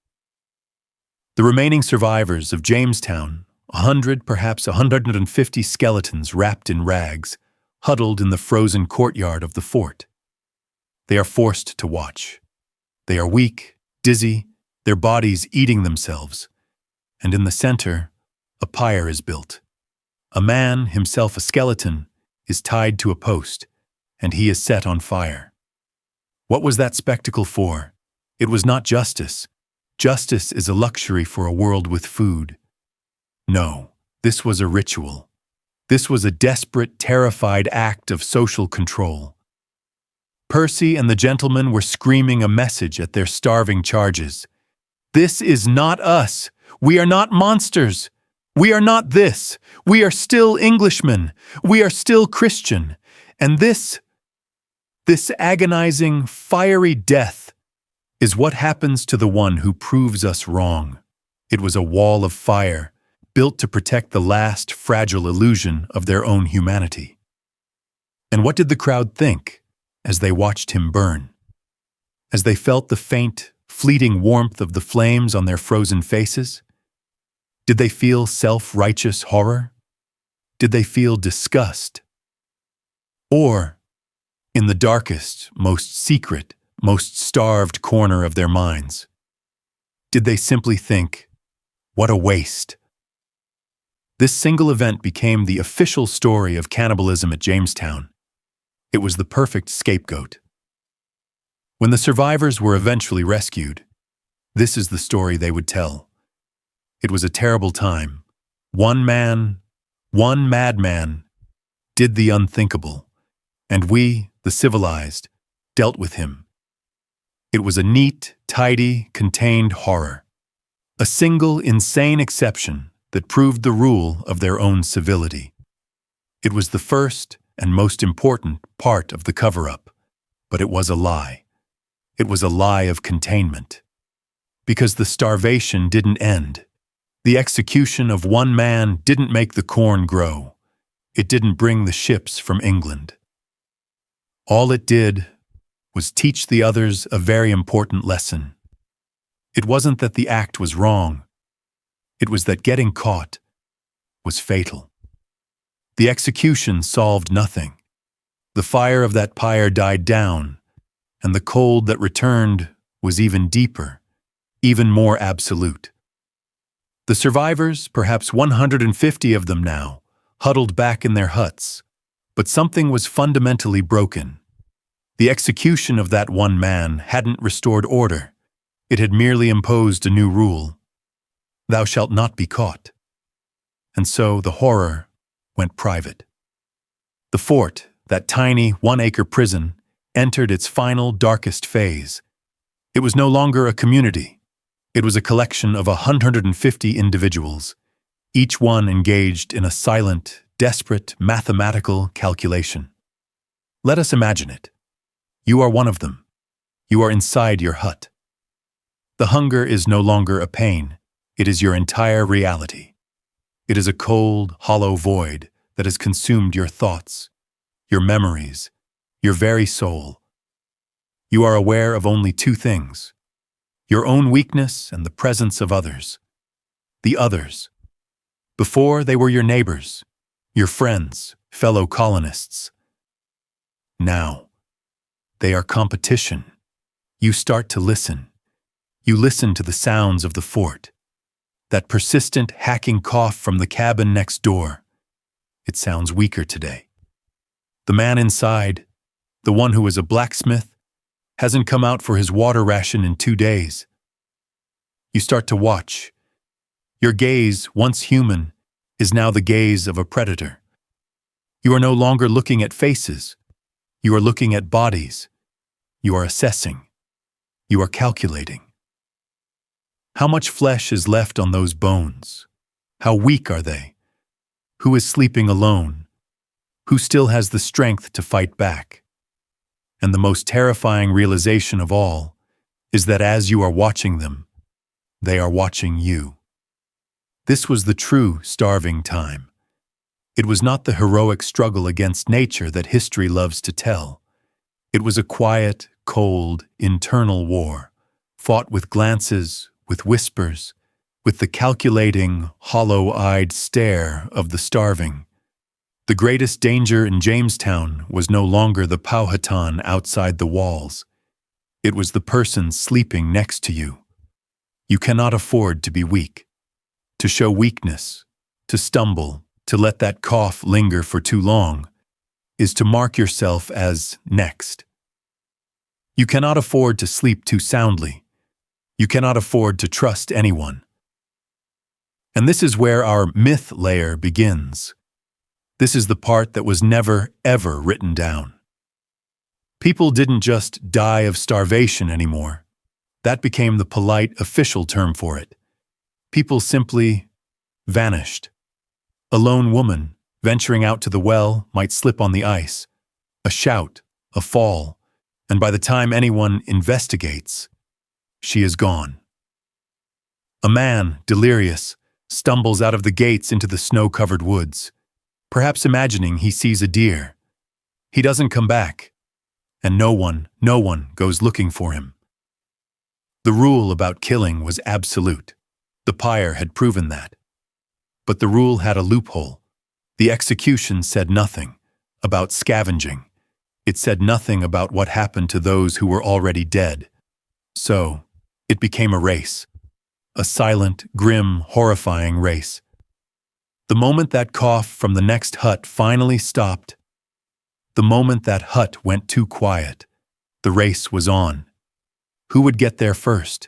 The remaining survivors of Jamestown, 100, perhaps 150 skeletons wrapped in rags, huddled in the frozen courtyard of the fort. They are forced to watch. They are weak, dizzy, their bodies eating themselves. And in the center, a pyre is built. A man, himself a skeleton, is tied to a post, and he is set on fire. What was that spectacle for? It was not justice. Justice is a luxury for a world with food. No, this was a ritual. This was a desperate, terrified act of social control. Percy and the gentlemen were screaming a message at their starving charges. This is not us. We are not monsters. We are not this. We are still Englishmen. We are still Christian. And this agonizing, fiery death is what happens to the one who proves us wrong. It was a wall of fire, built to protect the last fragile illusion of their own humanity. And what did the crowd think as they watched him burn? As they felt the faint, fleeting warmth of the flames on their frozen faces? Did they feel self-righteous horror? Did they feel disgust? Or, in the darkest, most secret, most starved corner of their minds, did they simply think, what a waste? This single event became the official story of cannibalism at Jamestown. It was the perfect scapegoat. When the survivors were eventually rescued, this is the story they would tell. It was a terrible time. One man, one madman, did the unthinkable, and we, the civilized, dealt with him. It was a neat, tidy, contained horror. A single insane exception that proved the rule of their own civility. It was the first and most important part of the cover-up, but it was a lie. It was a lie of containment. Because the starvation didn't end. The execution of one man didn't make the corn grow. It didn't bring the ships from England. All it did was teach the others a very important lesson. It wasn't that the act was wrong. It was that getting caught was fatal. The execution solved nothing. The fire of that pyre died down, and the cold that returned was even deeper, even more absolute. The survivors, perhaps 150 of them now, huddled back in their huts, but something was fundamentally broken. The execution of that one man hadn't restored order. It had merely imposed a new rule. Thou shalt not be caught. And so the horror went private. The fort, that tiny 1-acre prison, entered its final, darkest phase. It was no longer a community. It was a collection of 150 individuals, each one engaged in a silent, desperate, mathematical calculation. Let us imagine it. You are one of them. You are inside your hut. The hunger is no longer a pain. It is your entire reality. It is a cold, hollow void that has consumed your thoughts, your memories, your very soul. You are aware of only two things: your own weakness and the presence of others. The others. Before, they were your neighbors, your friends, fellow colonists. Now, they are competition. You start to listen. You listen to the sounds of the fort. That persistent, hacking cough from the cabin next door. It sounds weaker today. The man inside, the one who is a blacksmith, hasn't come out for his water ration in 2 days. You start to watch. Your gaze, once human, is now the gaze of a predator. You are no longer looking at faces. You are looking at bodies. You are assessing. You are calculating. How much flesh is left on those bones? How weak are they? Who is sleeping alone? Who still has the strength to fight back? And the most terrifying realization of all is that as you are watching them, they are watching you. This was the true starving time. It was not the heroic struggle against nature that history loves to tell. It was a quiet, cold, internal war, fought with glances, with whispers, with the calculating, hollow-eyed stare of the starving. The greatest danger in Jamestown was no longer the Powhatan outside the walls. It was the person sleeping next to you. You cannot afford to be weak. To show weakness, to stumble, to let that cough linger for too long, is to mark yourself as next. You cannot afford to sleep too soundly. You cannot afford to trust anyone. And this is where our myth layer begins. This is the part that was never, ever written down. People didn't just die of starvation anymore. That became the polite, official term for it. People simply vanished. A lone woman, venturing out to the well, might slip on the ice. A shout, a fall, and by the time anyone investigates, she is gone. A man, delirious, stumbles out of the gates into the snow-covered woods, perhaps imagining he sees a deer. He doesn't come back, and no one goes looking for him. The rule about killing was absolute. The pyre had proven that. But the rule had a loophole. The execution said nothing about scavenging. It said nothing about what happened to those who were already dead. So, it became a race. A silent, grim, horrifying race. The moment that cough from the next hut finally stopped, the moment that hut went too quiet, the race was on. Who would get there first?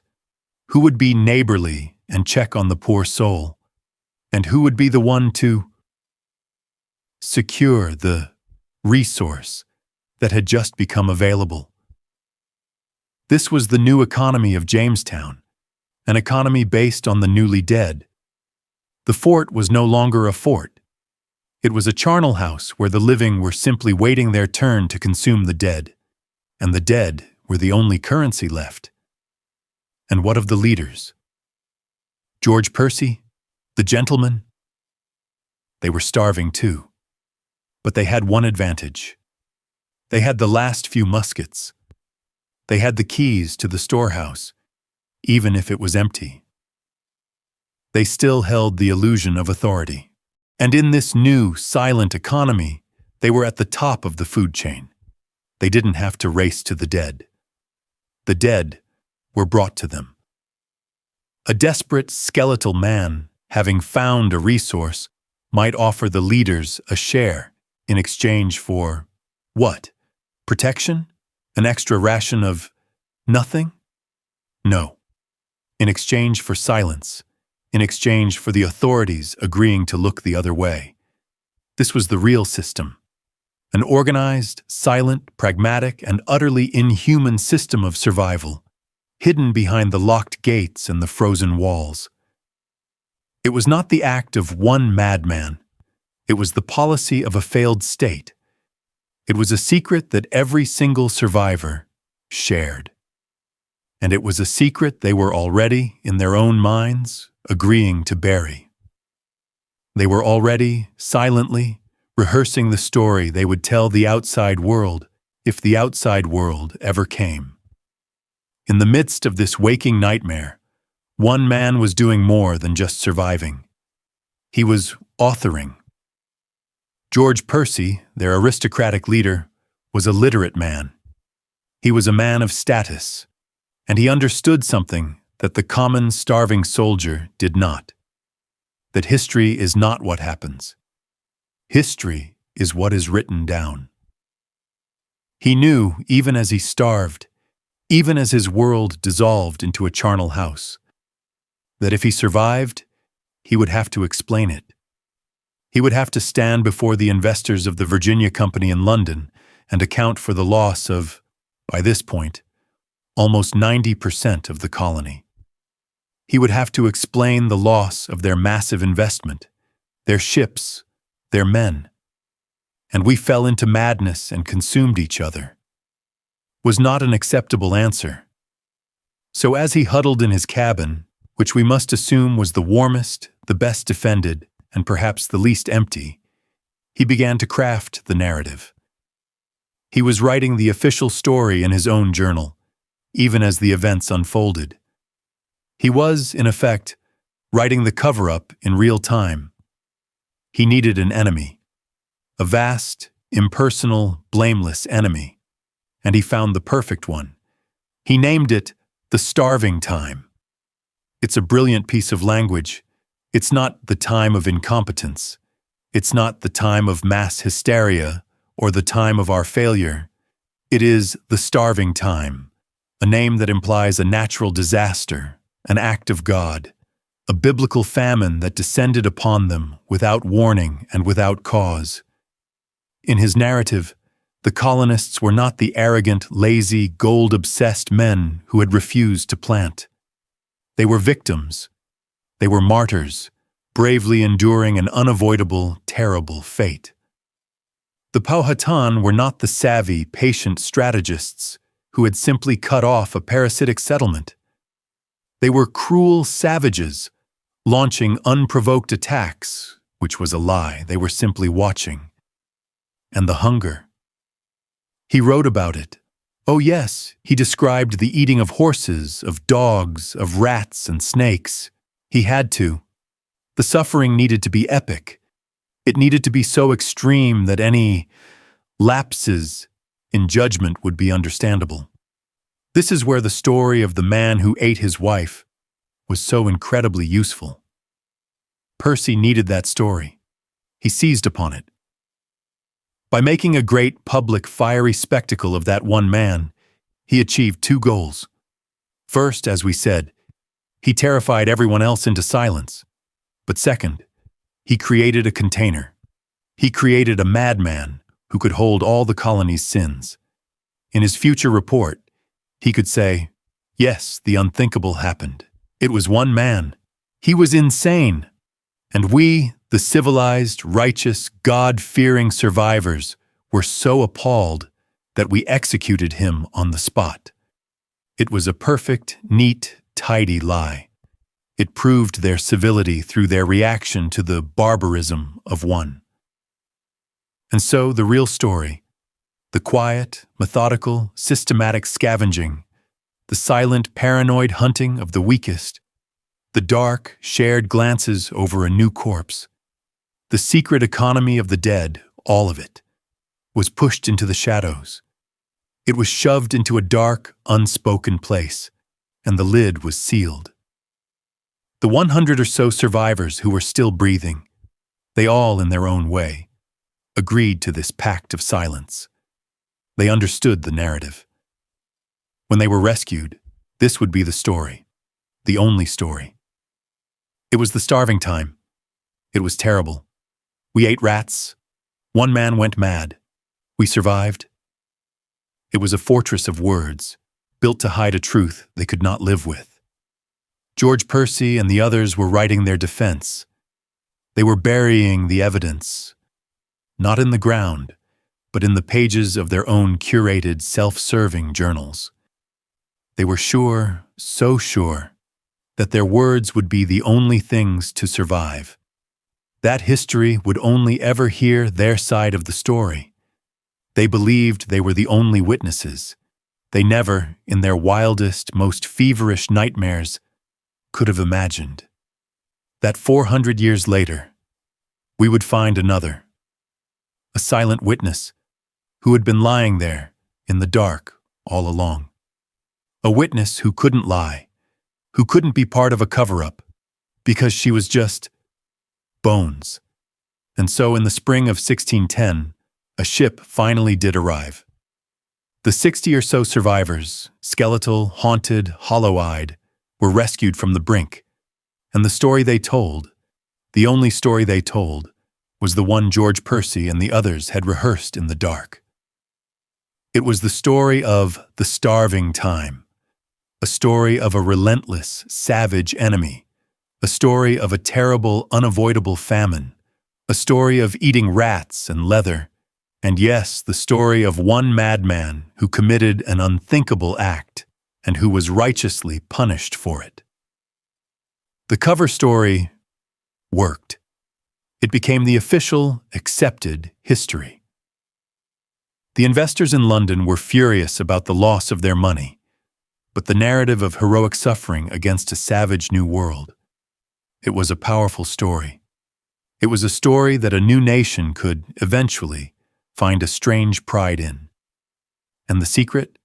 Who would be neighborly and check on the poor soul? And who would be the one to secure the resource that had just become available? This was the new economy of Jamestown, an economy based on the newly dead. The fort was no longer a fort. It was a charnel house where the living were simply waiting their turn to consume the dead, and the dead were the only currency left. And what of the leaders? George Percy? The gentlemen? They were starving too. But they had one advantage. They had the last few muskets. They had the keys to the storehouse, even if it was empty. They still held the illusion of authority. And in this new, silent economy, they were at the top of the food chain. They didn't have to race to the dead. The dead were brought to them. A desperate, skeletal man, having found a resource, might offer the leaders a share in exchange for what? Protection? An extra ration of nothing? No. In exchange for silence, in exchange for the authorities agreeing to look the other way. This was the real system. An organized, silent, pragmatic, and utterly inhuman system of survival, hidden behind the locked gates and the frozen walls. It was not the act of one madman. It was the policy of a failed state. It was a secret that every single survivor shared. And it was a secret they were already, in their own minds, agreeing to bury. They were already, silently, rehearsing the story they would tell the outside world if the outside world ever came. In the midst of this waking nightmare, one man was doing more than just surviving. He was authoring. George Percy, their aristocratic leader, was a literate man. He was a man of status, and he understood something that the common starving soldier did not. That history is not what happens. History is what is written down. He knew, even as he starved, even as his world dissolved into a charnel house, that if he survived, he would have to explain it. He would have to stand before the investors of the Virginia Company in London and account for the loss of, by this point, almost 90% of the colony. He would have to explain the loss of their massive investment, their ships, their men. And we fell into madness and consumed each other. Was not an acceptable answer. So as he huddled in his cabin, which we must assume was the warmest, the best defended, and perhaps the least empty, he began to craft the narrative. He was writing the official story in his own journal, even as the events unfolded. He was, in effect, writing the cover-up in real time. He needed an enemy, a vast, impersonal, blameless enemy, and he found the perfect one. He named it the starving time. It's a brilliant piece of language. It's not the time of incompetence. It's not the time of mass hysteria or the time of our failure. It is the starving time, a name that implies a natural disaster, an act of God, a biblical famine that descended upon them without warning and without cause. In his narrative, the colonists were not the arrogant, lazy, gold-obsessed men who had refused to plant. They were victims. They were martyrs, bravely enduring an unavoidable, terrible fate. The Powhatan were not the savvy, patient strategists who had simply cut off a parasitic settlement. They were cruel savages, launching unprovoked attacks, which was a lie. They were simply watching. And the hunger. He wrote about it. Oh yes, he described the eating of horses, of dogs, of rats and snakes. He had to. The suffering needed to be epic. It needed to be so extreme that any lapses in judgment would be understandable. This is where the story of the man who ate his wife was so incredibly useful. Percy needed that story. He seized upon it. By making a great, public, fiery spectacle of that one man, he achieved two goals. First, as we said, he terrified everyone else into silence. But second, he created a container. He created a madman who could hold all the colony's sins. In his future report, he could say, yes, the unthinkable happened. It was one man. He was insane. And we, the civilized, righteous, God-fearing survivors, were so appalled that we executed him on the spot. It was a perfect, neat, tidy lie. It proved their civility through their reaction to the barbarism of one. And so the real story, the quiet, methodical, systematic scavenging, the silent, paranoid hunting of the weakest, the dark, shared glances over a new corpse, the secret economy of the dead, all of it, was pushed into the shadows. It was shoved into a dark, unspoken place, and the lid was sealed. The 100 or so survivors who were still breathing, they all, in their own way, agreed to this pact of silence. They understood the narrative. When they were rescued, this would be the story, the only story. It was the starving time. It was terrible. We ate rats. One man went mad. We survived. It was a fortress of words, built to hide a truth they could not live with. George Percy and the others were writing their defense. They were burying the evidence, not in the ground, but in the pages of their own curated, self-serving journals. They were sure, so sure, that their words would be the only things to survive. That history would only ever hear their side of the story. They believed they were the only witnesses. They never, in their wildest, most feverish nightmares, could have imagined that 400 years later, we would find another, a silent witness who had been lying there in the dark all along. A witness who couldn't lie, who couldn't be part of a cover-up, because she was just bones. And so in the spring of 1610, a ship finally did arrive. The 60 or so survivors, skeletal, haunted, hollow-eyed, were rescued from the brink, and the story they told, the only story they told, was the one George Percy and the others had rehearsed in the dark. It was the story of the starving time, a story of a relentless, savage enemy, a story of a terrible, unavoidable famine, a story of eating rats and leather, and yes, the story of one madman who committed an unthinkable act and who was righteously punished for it. The cover story worked. It became the official, accepted history. The investors in London were furious about the loss of their money, but the narrative of heroic suffering against a savage new world, it was a powerful story. It was a story that a new nation could, eventually, find a strange pride in. And the secret?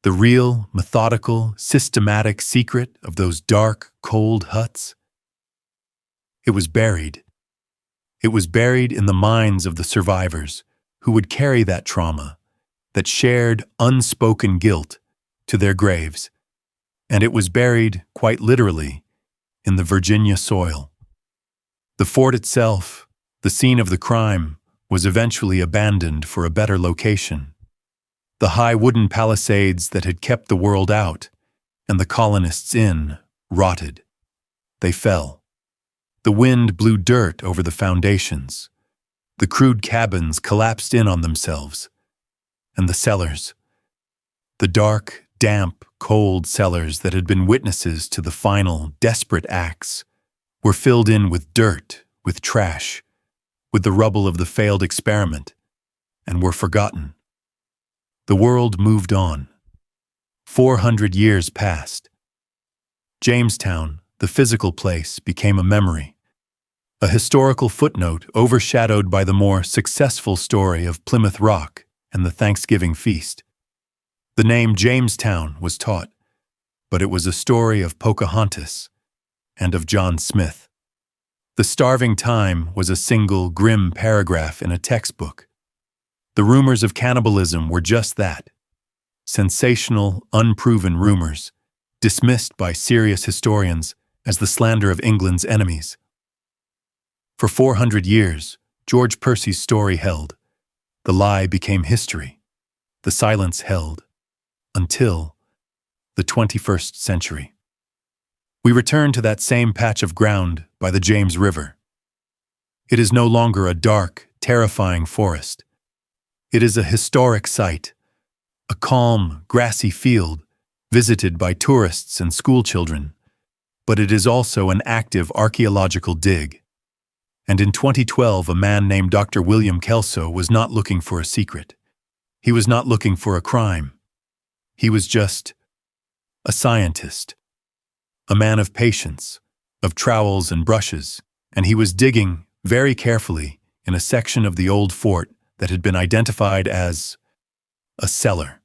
The real, methodical, systematic secret of those dark, cold huts? It was buried. It was buried in the minds of the survivors who would carry that trauma, that shared, unspoken guilt, to their graves. And it was buried, quite literally, in the Virginia soil. The fort itself, the scene of the crime, was eventually abandoned for a better location. The high wooden palisades that had kept the world out and the colonists in rotted. They fell. The wind blew dirt over the foundations. The crude cabins collapsed in on themselves. And the cellars, the dark, damp, cold cellars that had been witnesses to the final, desperate acts, were filled in with dirt, with trash, with the rubble of the failed experiment, and were forgotten. The world moved on. 400 years passed. Jamestown, the physical place, became a memory, a historical footnote overshadowed by the more successful story of Plymouth Rock and the Thanksgiving feast. The name Jamestown was taught, but it was a story of Pocahontas and of John Smith. The starving time was a single grim paragraph in a textbook. The rumors of cannibalism were just that, sensational, unproven rumors, dismissed by serious historians as the slander of England's enemies. For 400 years, George Percy's story held. The lie became history. The silence held. Until the 21st century. We return to that same patch of ground by the James River. It is no longer a dark, terrifying forest. It is a historic site, a calm, grassy field visited by tourists and schoolchildren, but it is also an active archaeological dig. And in 2012, a man named Dr. William Kelso was not looking for a secret. He was not looking for a crime. He was just a scientist, a man of patience, of trowels and brushes, and he was digging very carefully in a section of the old fort that had been identified as a cellar.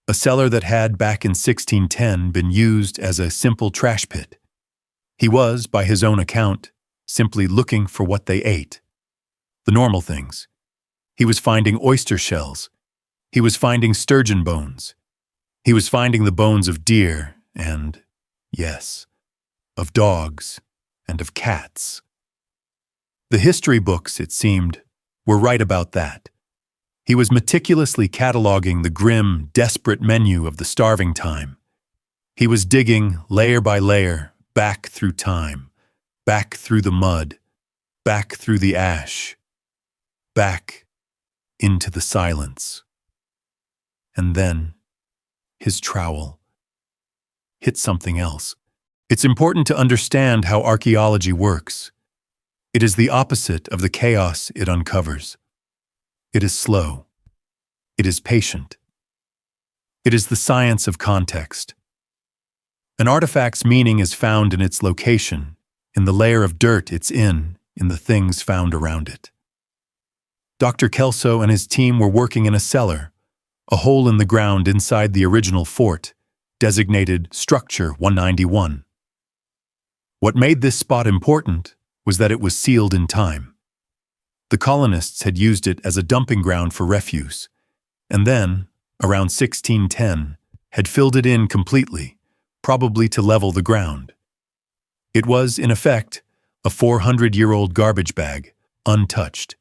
A cellar that had, back in 1610, been used as a simple trash pit. He was, by his own account, simply looking for what they ate. The normal things. He was finding oyster shells. He was finding sturgeon bones. He was finding the bones of deer and, yes, of dogs and of cats. The history books, it seemed, were right about that. He was meticulously cataloging the grim, desperate menu of the starving time. He was digging, layer by layer, back through time, back through the mud, back through the ash, back into the silence. And then his trowel hit something else. It's important to understand how archaeology works. It is the opposite of the chaos it uncovers. It is slow. It is patient. It is the science of context. An artifact's meaning is found in its location, in the layer of dirt it's in the things found around it. Dr. Kelso and his team were working in a cellar, a hole in the ground inside the original fort, designated Structure 191. What made this spot important was that it was sealed in time. The colonists had used it as a dumping ground for refuse, and then, around 1610, had filled it in completely, probably to level the ground. It was, in effect, a 400-year-old garbage bag, untouched.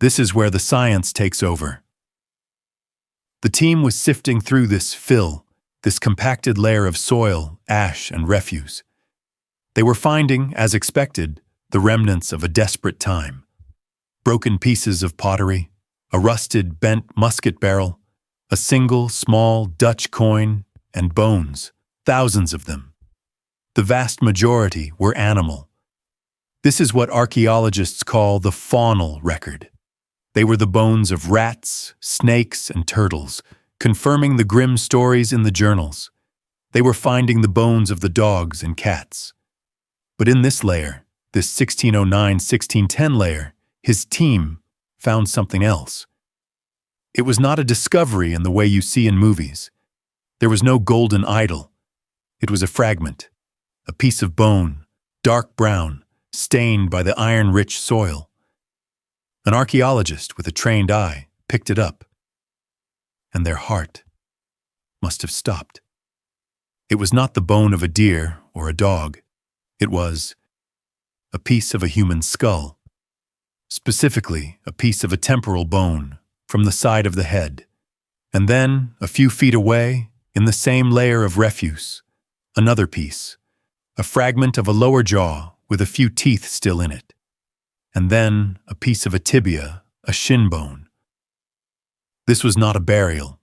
This is where the science takes over. The team was sifting through this fill, this compacted layer of soil, ash, and refuse. They were finding, as expected, the remnants of a desperate time. Broken pieces of pottery, a rusted, bent musket barrel, a single, small Dutch coin, and bones, thousands of them. The vast majority were animal. This is what archaeologists call the faunal record. They were the bones of rats, snakes, and turtles, confirming the grim stories in the journals. They were finding the bones of the dogs and cats. But in this layer, this 1609-1610 layer, his team found something else. It was not a discovery in the way you see in movies. There was no golden idol. It was a fragment, a piece of bone, dark brown, stained by the iron-rich soil. An archaeologist with a trained eye picked it up, and their heart must have stopped. It was not the bone of a deer or a dog. It was a piece of a human skull, specifically a piece of a temporal bone from the side of the head. And then, a few feet away, in the same layer of refuse, another piece, a fragment of a lower jaw with a few teeth still in it. And then a piece of a tibia, a shin bone. This was not a burial.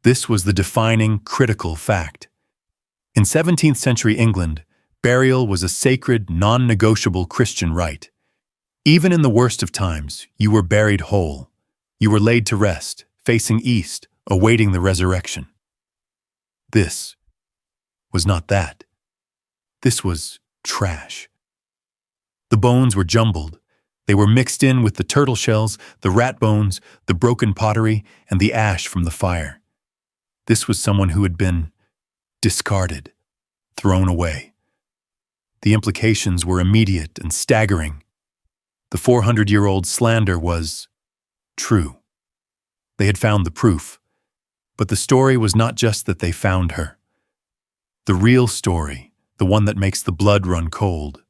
This was the defining, critical fact. In 17th century England, burial was a sacred, non-negotiable Christian rite. Even in the worst of times, you were buried whole. You were laid to rest, facing east, awaiting the resurrection. This was not that. This was trash. The bones were jumbled. They were mixed in with the turtle shells, the rat bones, the broken pottery, and the ash from the fire. This was someone who had been discarded, thrown away. The implications were immediate and staggering. The 400-year-old slander was true. They had found the proof. But the story was not just that they found her. The real story, the one that makes the blood run cold,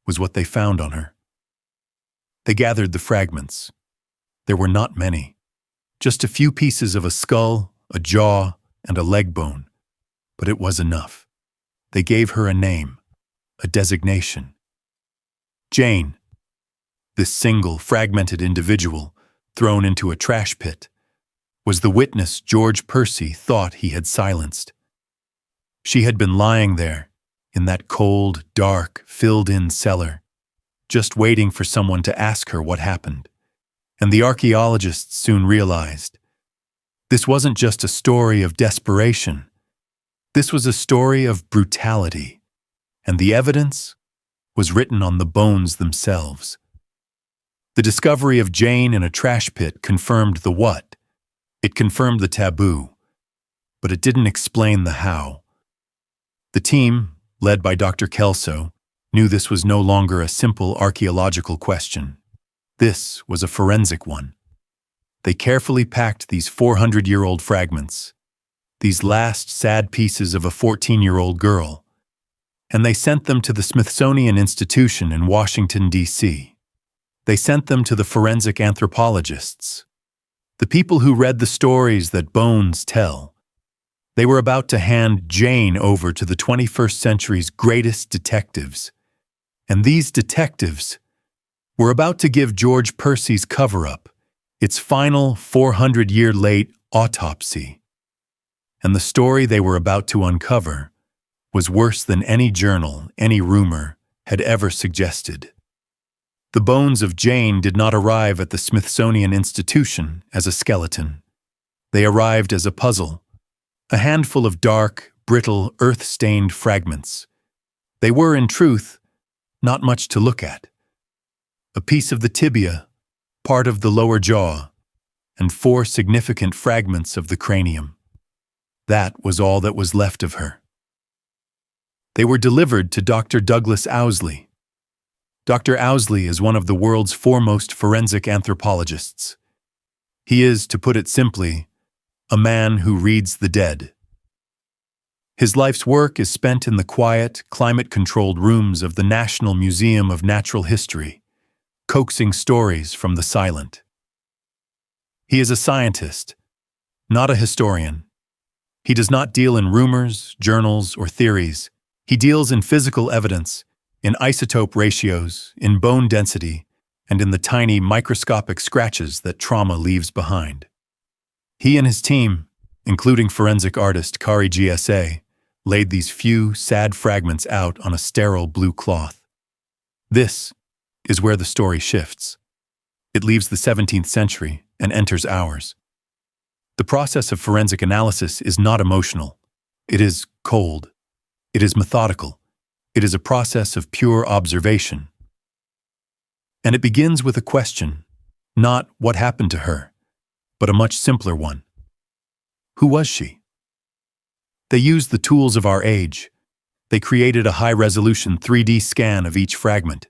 was what they found on her. They gathered the fragments. There were not many. Just a few pieces of a skull, a jaw, and a leg bone. But it was enough. They gave her a name, a designation. Jane. This single, fragmented individual, thrown into a trash pit, was the witness George Percy thought he had silenced. She had been lying there, in that cold, dark, filled-in cellar, just waiting for someone to ask her what happened. And the archaeologists soon realized this wasn't just a story of desperation. This was a story of brutality, and the evidence was written on the bones themselves. The discovery of Jane in a trash pit confirmed the what. It confirmed the taboo, but it didn't explain the how. The team, led by Dr. Kelso, knew this was no longer a simple archaeological question. This was a forensic one. They carefully packed these 400-year-old fragments, these last sad pieces of a 14-year-old girl, and they sent them to the Smithsonian Institution in Washington, D.C. They sent them to the forensic anthropologists, the people who read the stories that bones tell. They were about to hand Jane over to the 21st century's greatest detectives, and these detectives were about to give George Percy's cover-up its final 400-year-late autopsy. And the story they were about to uncover was worse than any journal, any rumor, had ever suggested. The bones of Jane did not arrive at the Smithsonian Institution as a skeleton. They arrived as a puzzle, a handful of dark, brittle, earth-stained fragments. They were, in truth, not much to look at. A piece of the tibia, part of the lower jaw, and 4 significant fragments of the cranium. That was all that was left of her. They were delivered to Dr. Douglas Owsley. Dr. Owsley is one of the world's foremost forensic anthropologists. He is, to put it simply, a man who reads the dead. His life's work is spent in the quiet, climate-controlled rooms of the National Museum of Natural History, coaxing stories from the silent. He is a scientist, not a historian. He does not deal in rumors, journals, or theories. He deals in physical evidence, in isotope ratios, in bone density, and in the tiny microscopic scratches that trauma leaves behind. He and his team, including forensic artist Kari GSA, laid these few, sad fragments out on a sterile blue cloth. This is where the story shifts. It leaves the 17th century and enters ours. The process of forensic analysis is not emotional. It is cold. It is methodical. It is a process of pure observation. And it begins with a question, not what happened to her, but a much simpler one. Who was she? They used the tools of our age. They created a high-resolution 3D scan of each fragment,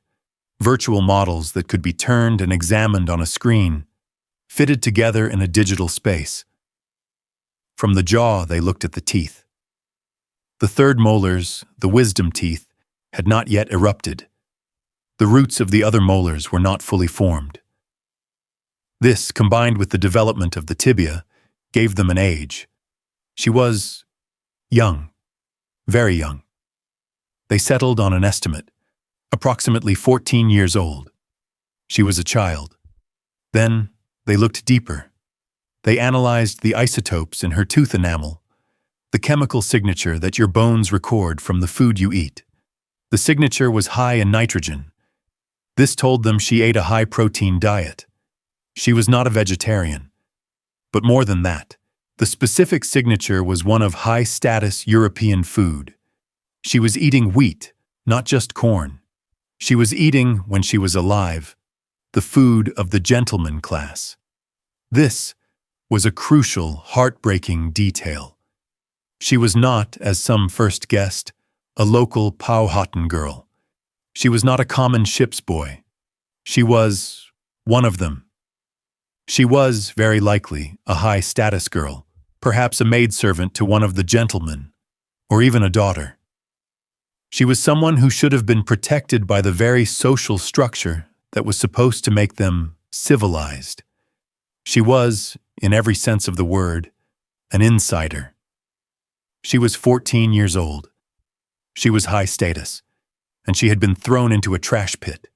virtual models that could be turned and examined on a screen, fitted together in a digital space. From the jaw, they looked at the teeth. The third molars, the wisdom teeth, had not yet erupted. The roots of the other molars were not fully formed. This, combined with the development of the tibia, gave them an age. She was young, very young. They settled on an estimate, approximately 14 years old. She was a child. Then they looked deeper. They analyzed the isotopes in her tooth enamel, the chemical signature that your bones record from the food you eat. The signature was high in nitrogen. This told them she ate a high-protein diet. She was not a vegetarian. But more than that, the specific signature was one of high-status European food. She was eating wheat, not just corn. She was eating, when she was alive, the food of the gentleman class. This was a crucial, heartbreaking detail. She was not, as some first guessed, a local Powhatan girl. She was not a common ship's boy. She was one of them. She was, very likely, a high-status girl, perhaps a maidservant to one of the gentlemen, or even a daughter. She was someone who should have been protected by the very social structure that was supposed to make them civilized. She was, in every sense of the word, an insider. She was 14 years old. She was high status, and she had been thrown into a trash pit,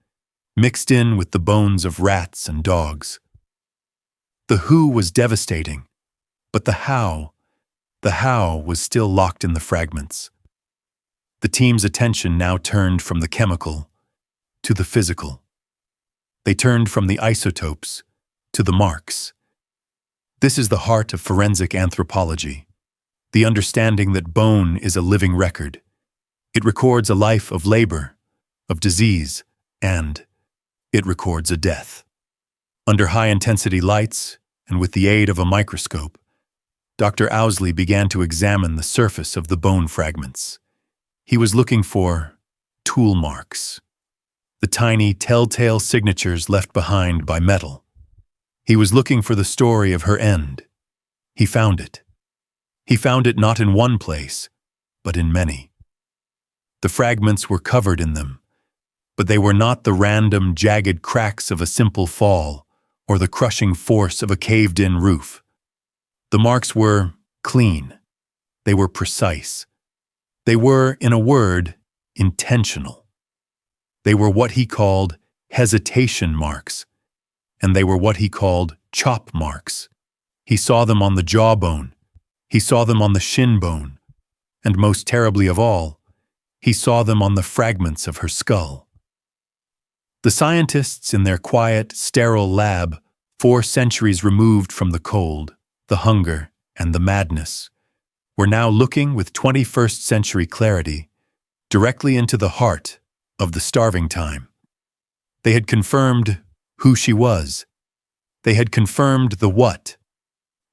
mixed in with the bones of rats and dogs. The who was devastating, but the how was still locked in the fragments. The team's attention now turned from the chemical to the physical. They turned from the isotopes to the marks. This is the heart of forensic anthropology, the understanding that bone is a living record. It records a life of labor, of disease, and it records a death. Under high-intensity lights, and with the aid of a microscope, Dr. Owsley began to examine the surface of the bone fragments. He was looking for tool marks, the tiny telltale signatures left behind by metal. He was looking for the story of her end. He found it. He found it not in one place, but in many. The fragments were covered in them, but they were not the random, jagged cracks of a simple fall or the crushing force of a caved-in roof. The marks were clean. They were precise. They were, in a word, intentional. They were what he called hesitation marks, and they were what he called chop marks. He saw them on the jawbone. He saw them on the shin bone. And most terribly of all, he saw them on the fragments of her skull. The scientists in their quiet, sterile lab, 4 centuries removed from the cold, the hunger, and the madness, were now looking with 21st century clarity directly into the heart of the starving time. They had confirmed who she was. They had confirmed the what,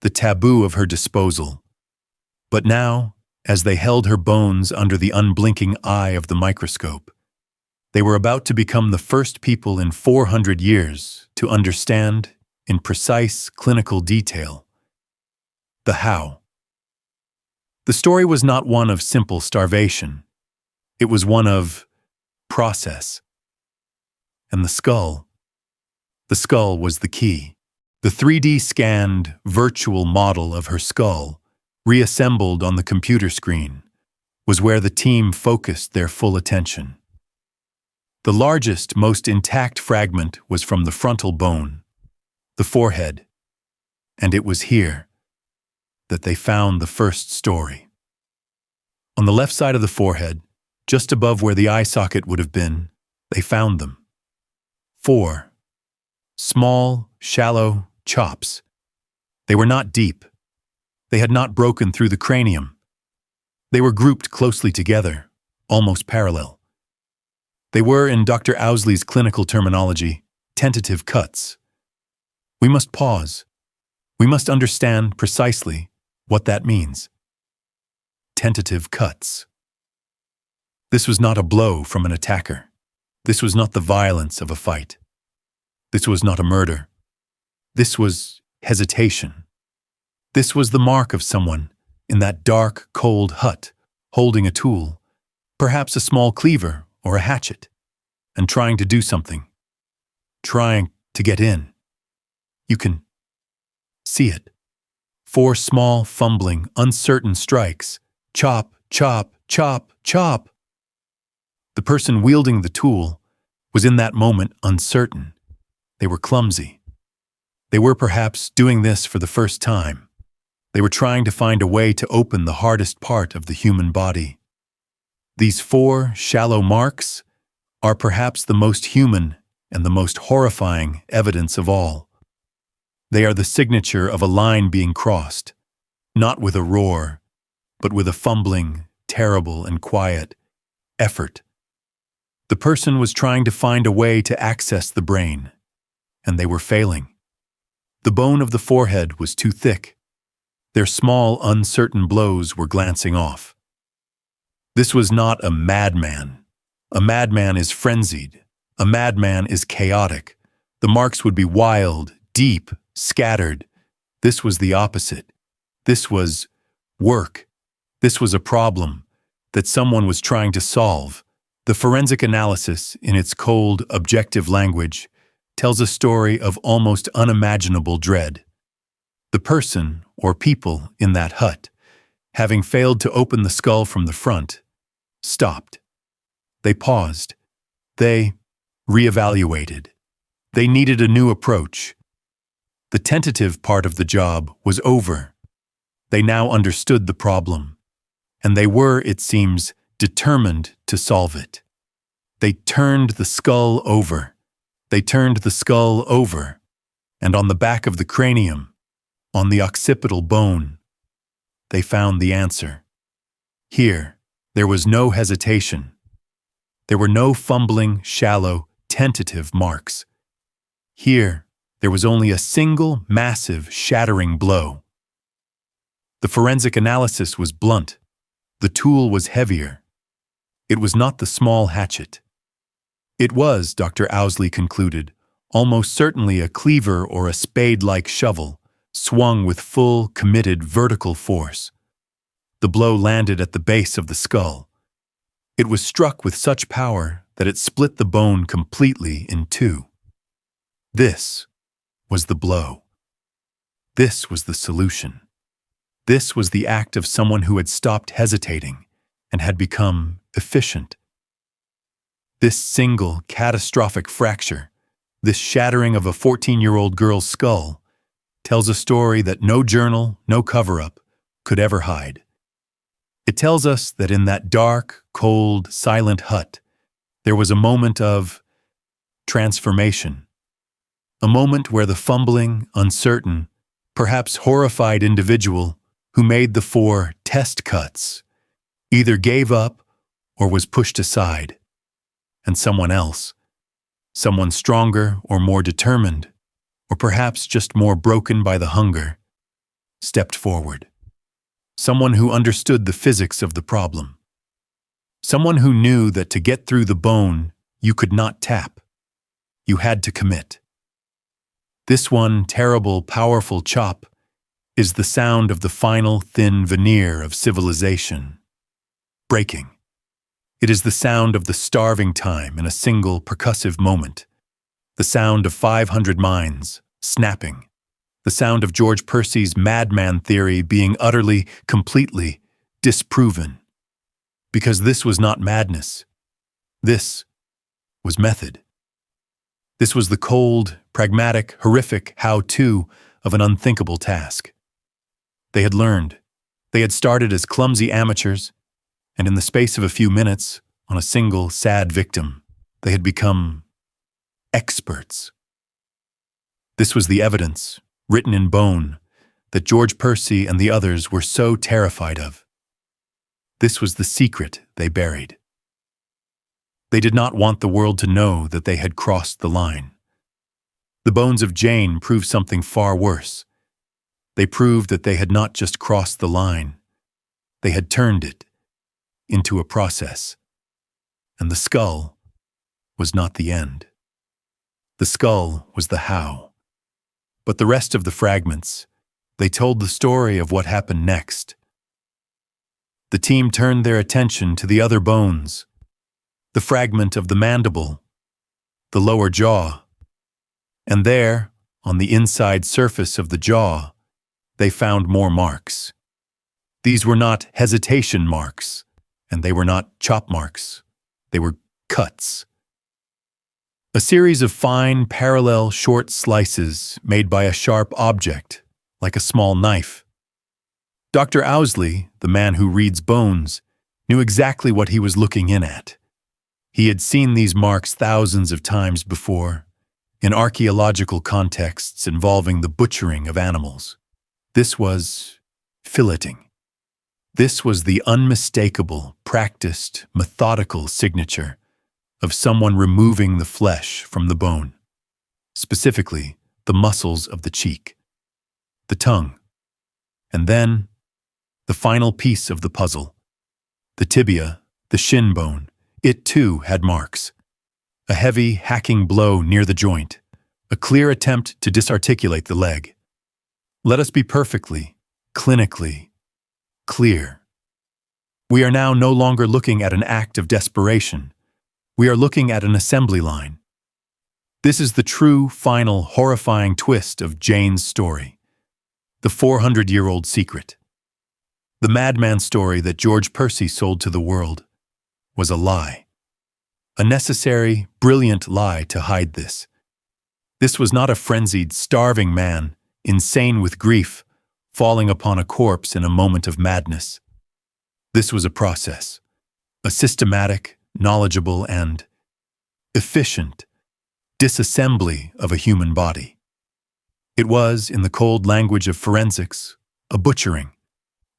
the taboo of her disposal. But now, as they held her bones under the unblinking eye of the microscope, they were about to become the first people in 400 years to understand, in precise clinical detail, the how. The story was not one of simple starvation. It was one of process. And the skull was the key. The 3D scanned, virtual model of her skull, reassembled on the computer screen, was where the team focused their full attention. The largest, most intact fragment was from the frontal bone, the forehead, and it was here that they found the first story. On the left side of the forehead, just above where the eye socket would have been, they found them. 4 small, shallow chops. They were not deep. They had not broken through the cranium. They were grouped closely together, almost parallel. They were, in Dr. Owsley's clinical terminology, tentative cuts. We must pause. We must understand precisely what that means. Tentative cuts. This was not a blow from an attacker. This was not the violence of a fight. This was not a murder. This was hesitation. This was the mark of someone in that dark, cold hut, holding a tool, perhaps a small cleaver or a hatchet, and trying to do something. Trying to get in. You can see it. 4 small, fumbling, uncertain strikes. Chop, chop, chop, chop. The person wielding the tool was in that moment uncertain. They were clumsy. They were perhaps doing this for the first time. They were trying to find a way to open the hardest part of the human body. These 4 shallow marks are perhaps the most human and the most horrifying evidence of all. They are the signature of a line being crossed, not with a roar, but with a fumbling, terrible and quiet effort. The person was trying to find a way to access the brain, and they were failing. The bone of the forehead was too thick. Their small, uncertain blows were glancing off. This was not a madman. A madman is frenzied. A madman is chaotic. The marks would be wild, deep, scattered. This was the opposite. This was work. This was a problem that someone was trying to solve. The forensic analysis, in its cold, objective language, tells a story of almost unimaginable dread. The person, or people, in that hut, having failed to open the skull from the front, stopped. They paused. They reevaluated. They needed a new approach. The tentative part of the job was over. They now understood the problem, and they were, it seems, determined to solve it. They turned the skull over. They turned the skull over, and on the back of the cranium, on the occipital bone, they found the answer. Here, there was no hesitation. There were no fumbling, shallow, tentative marks. Here, there was only a single, massive, shattering blow. The forensic analysis was blunt. The tool was heavier. It was not the small hatchet. It was, Dr. Owsley concluded, almost certainly a cleaver or a spade-like shovel, swung with full, committed vertical force. The blow landed at the base of the skull. It was struck with such power that it split the bone completely in two. This was the blow. This was the solution. This was the act of someone who had stopped hesitating and had become efficient. This single, catastrophic fracture, this shattering of a 14-year-old girl's skull, tells a story that no journal, no cover-up, could ever hide. It tells us that in that dark, cold, silent hut, there was a moment of transformation. A moment where the fumbling, uncertain, perhaps horrified individual who made the 4 test cuts either gave up or was pushed aside, and someone else, someone stronger or more determined, or perhaps just more broken by the hunger, stepped forward. Someone who understood the physics of the problem. Someone who knew that to get through the bone, you could not tap. You had to commit. This one terrible, powerful chop is the sound of the final thin veneer of civilization. Breaking. It is the sound of the starving time in a single percussive moment. The sound of 500 minds snapping. The sound of George Percy's madman theory being utterly, completely disproven. Because this was not madness. This was method. This was the cold, pragmatic, horrific how-to of an unthinkable task. They had learned. They had started as clumsy amateurs, and in the space of a few minutes, on a single sad victim, they had become experts. This was the evidence, written in bone, that George Percy and the others were so terrified of. This was the secret they buried. They did not want the world to know that they had crossed the line. The bones of Jane proved something far worse. They proved that they had not just crossed the line, they had turned it into a process. And the skull was not the end. The skull was the how. But the rest of the fragments, they told the story of what happened next. The team turned their attention to the other bones, the fragment of the mandible, the lower jaw, and there, on the inside surface of the jaw, they found more marks. These were not hesitation marks, and they were not chop marks. They were cuts. A series of fine, parallel, short slices made by a sharp object, like a small knife. Dr. Owsley, the man who reads bones, knew exactly what he was looking in at. He had seen these marks thousands of times before, in archaeological contexts involving the butchering of animals. This was filleting. This was the unmistakable, practiced, methodical signature of someone removing the flesh from the bone, specifically the muscles of the cheek, the tongue, and then the final piece of the puzzle, the tibia, the shin bone. It too had marks. A heavy, hacking blow near the joint, a clear attempt to disarticulate the leg. Let us be perfectly, clinically clear. We are now no longer looking at an act of desperation. We are looking at an assembly line. This is the true, final, horrifying twist of Jane's story. The 400-year-old secret. The madman story that George Percy sold to the world was a lie. A necessary, brilliant lie to hide this. This was not a frenzied, starving man, insane with grief, falling upon a corpse in a moment of madness. This was a process, a systematic, knowledgeable, and efficient disassembly of a human body. It was, in the cold language of forensics, a butchering.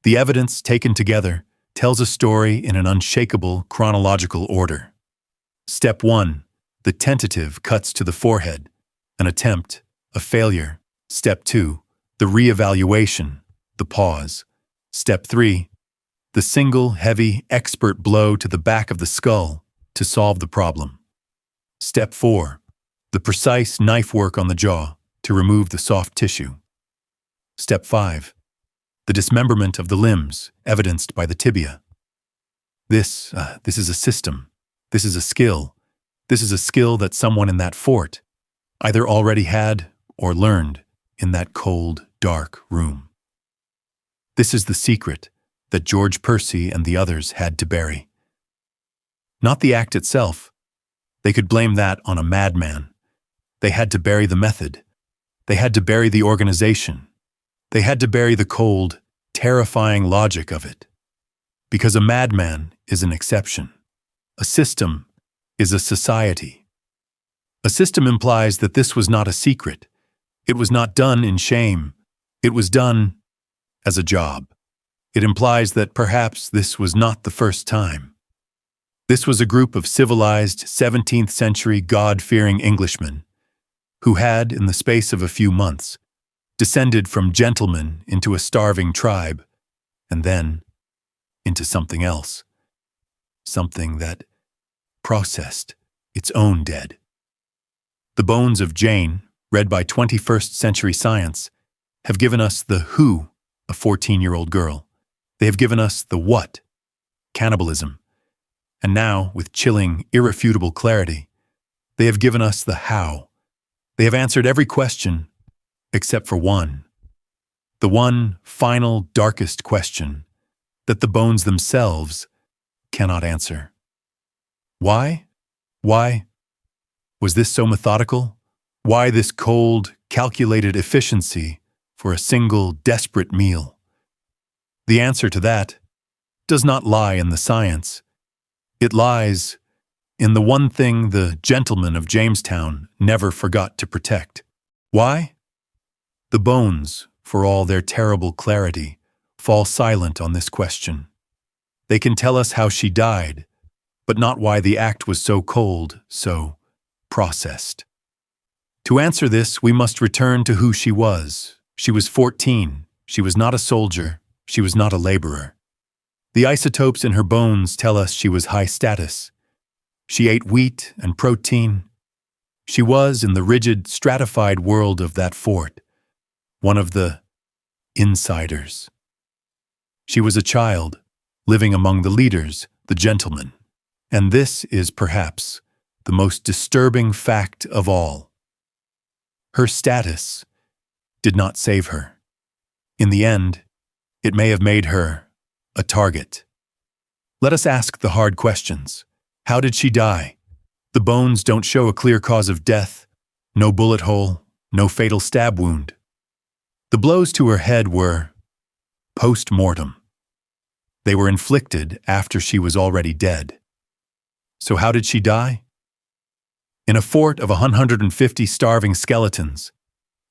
The evidence taken together tells a story in an unshakable chronological order. Step 1. The tentative cuts to the forehead, an attempt, a failure. Step 2. The reevaluation, the pause. Step 3. The single, heavy, expert blow to the back of the skull to solve the problem. Step 4. The precise knife work on the jaw to remove the soft tissue. Step 5. The dismemberment of the limbs, evidenced by the tibia. This is a system. This is a skill. This is a skill that someone in that fort either already had or learned in that cold, dark room. This is the secret that George Percy and the others had to bury. Not the act itself. They could blame that on a madman. They had to bury the method. They had to bury the organization. They had to bury the cold, terrifying logic of it. Because a madman is an exception. A system is a society. A system implies that this was not a secret. It was not done in shame. It was done as a job. It implies that perhaps this was not the first time. This was a group of civilized 17th century God-fearing Englishmen who had, in the space of a few months, descended from gentlemen into a starving tribe, and then into something else. Something that processed its own dead. The bones of Jane, read by 21st century science, have given us the who, a 14-year-old girl. They have given us the what, cannibalism. And now, with chilling, irrefutable clarity, they have given us the how. They have answered every question except for one. The one final, darkest question that the bones themselves cannot answer. Why? Why? Was this so methodical? Why this cold, calculated efficiency for a single, desperate meal? The answer to that does not lie in the science. It lies in the one thing the gentlemen of Jamestown never forgot to protect. Why? The bones, for all their terrible clarity, fall silent on this question. They can tell us how she died, but not why the act was so cold, so processed. To answer this, we must return to who she was. She was 14. She was not a soldier. She was not a laborer. The isotopes in her bones tell us she was high status. She ate wheat and protein. She was, in the rigid, stratified world of that fort, one of the insiders. She was a child, living among the leaders, the gentlemen. And this is, perhaps, the most disturbing fact of all. Her status did not save her. In the end, it may have made her a target. Let us ask the hard questions. How did she die? The bones don't show a clear cause of death. No bullet hole, no fatal stab wound. The blows to her head were post-mortem. They were inflicted after she was already dead. So how did she die? In a fort of 150 starving skeletons,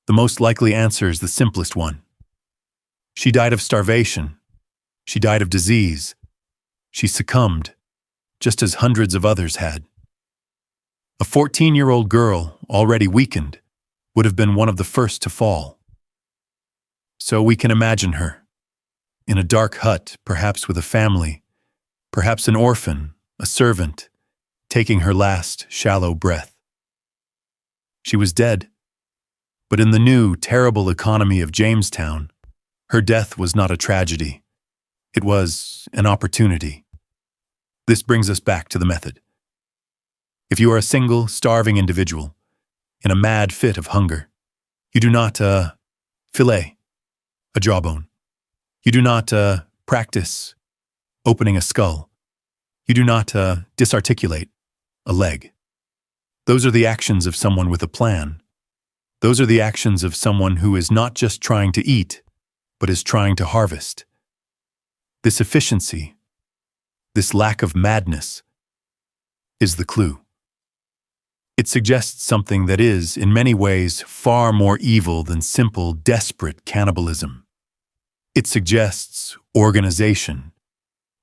the most likely answer is the simplest one. She died of starvation. She died of disease. She succumbed, just as hundreds of others had. A 14-year-old girl, already weakened, would have been one of the first to fall. So we can imagine her, in a dark hut, perhaps with a family, perhaps an orphan, a servant, taking her last shallow breath. She was dead, but in the new, terrible economy of Jamestown, her death was not a tragedy. It was an opportunity. This brings us back to the method. If you are a single, starving individual, in a mad fit of hunger, you do not fillet a jawbone. You do not practice opening a skull. You do not disarticulate a leg. Those are the actions of someone with a plan. Those are the actions of someone who is not just trying to eat, but is trying to harvest. This efficiency, this lack of madness, is the clue. It suggests something that is, in many ways, far more evil than simple, desperate cannibalism. It suggests organization.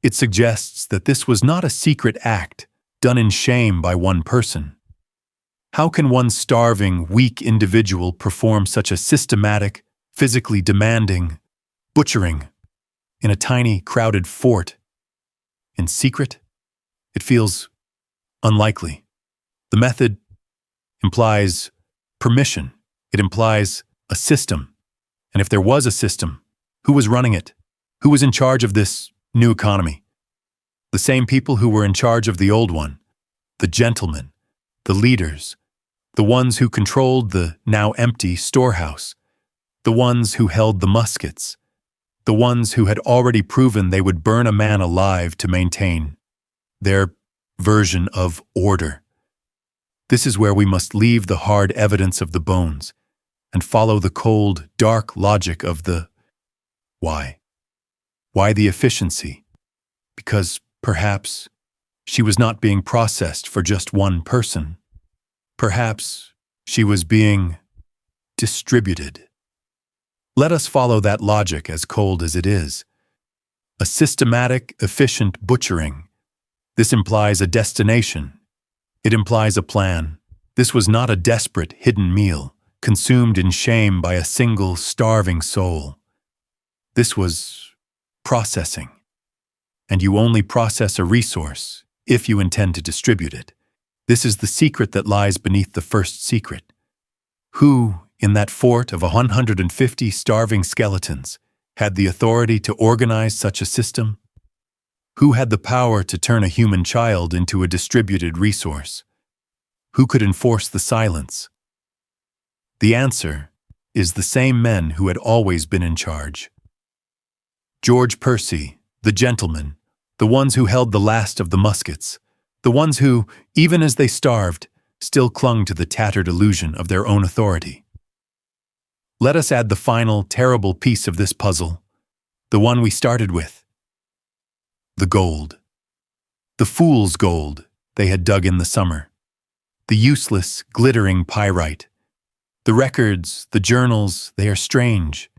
It suggests that this was not a secret act done in shame by one person. How can one starving, weak individual perform such a systematic, physically demanding butchering in a tiny, crowded fort? In secret? It feels unlikely. The method implies permission. It implies a system. And if there was a system, who was running it? Who was in charge of this new economy? The same people who were in charge of the old one, the gentlemen, the leaders, the ones who controlled the now empty storehouse, the ones who held the muskets, the ones who had already proven they would burn a man alive to maintain their version of order. This is where we must leave the hard evidence of the bones and follow the cold, dark logic of the why. Why the efficiency? Because perhaps she was not being processed for just one person. Perhaps she was being distributed. Let us follow that logic, as cold as it is. A systematic, efficient butchering. This implies a destination. It implies a plan. This was not a desperate, hidden meal, consumed in shame by a single, starving soul. This was processing. And you only process a resource if you intend to distribute it. This is the secret that lies beneath the first secret. Who, in that fort of 150 starving skeletons, had the authority to organize such a system? Who had the power to turn a human child into a distributed resource? Who could enforce the silence? The answer is the same men who had always been in charge. George Percy, the gentleman, the ones who held the last of the muskets, the ones who, even as they starved, still clung to the tattered illusion of their own authority. Let us add the final, terrible piece of this puzzle, the one we started with. The gold. The fool's gold they had dug in the summer. The useless, glittering pyrite. The records, the journals, they are strange.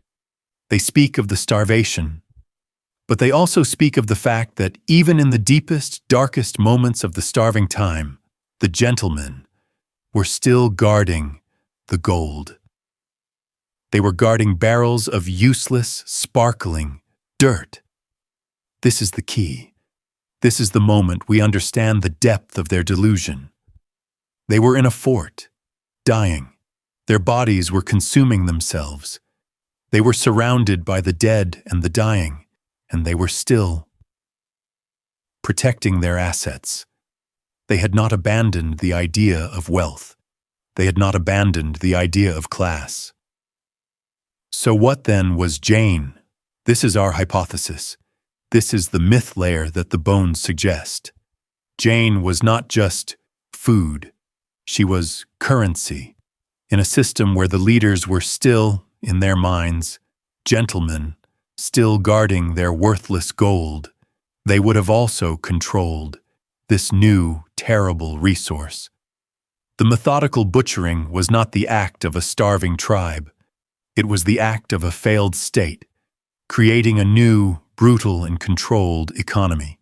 They speak of the starvation, but they also speak of the fact that even in the deepest, darkest moments of the starving time, the gentlemen were still guarding the gold. They were guarding barrels of useless, sparkling dirt. This is the key. This is the moment we understand the depth of their delusion. They were in a fort, dying. Their bodies were consuming themselves. They were surrounded by the dead and the dying. And they were still protecting their assets. They had not abandoned the idea of wealth. They had not abandoned the idea of class. So what then was Jane? This is our hypothesis. This is the myth layer that the bones suggest. Jane was not just food. She was currency. In a system where the leaders were still, in their minds, gentlemen, still guarding their worthless gold, they would have also controlled this new, terrible resource. The methodical butchering was not the act of a starving tribe. It was the act of a failed state, creating a new, brutal and controlled economy.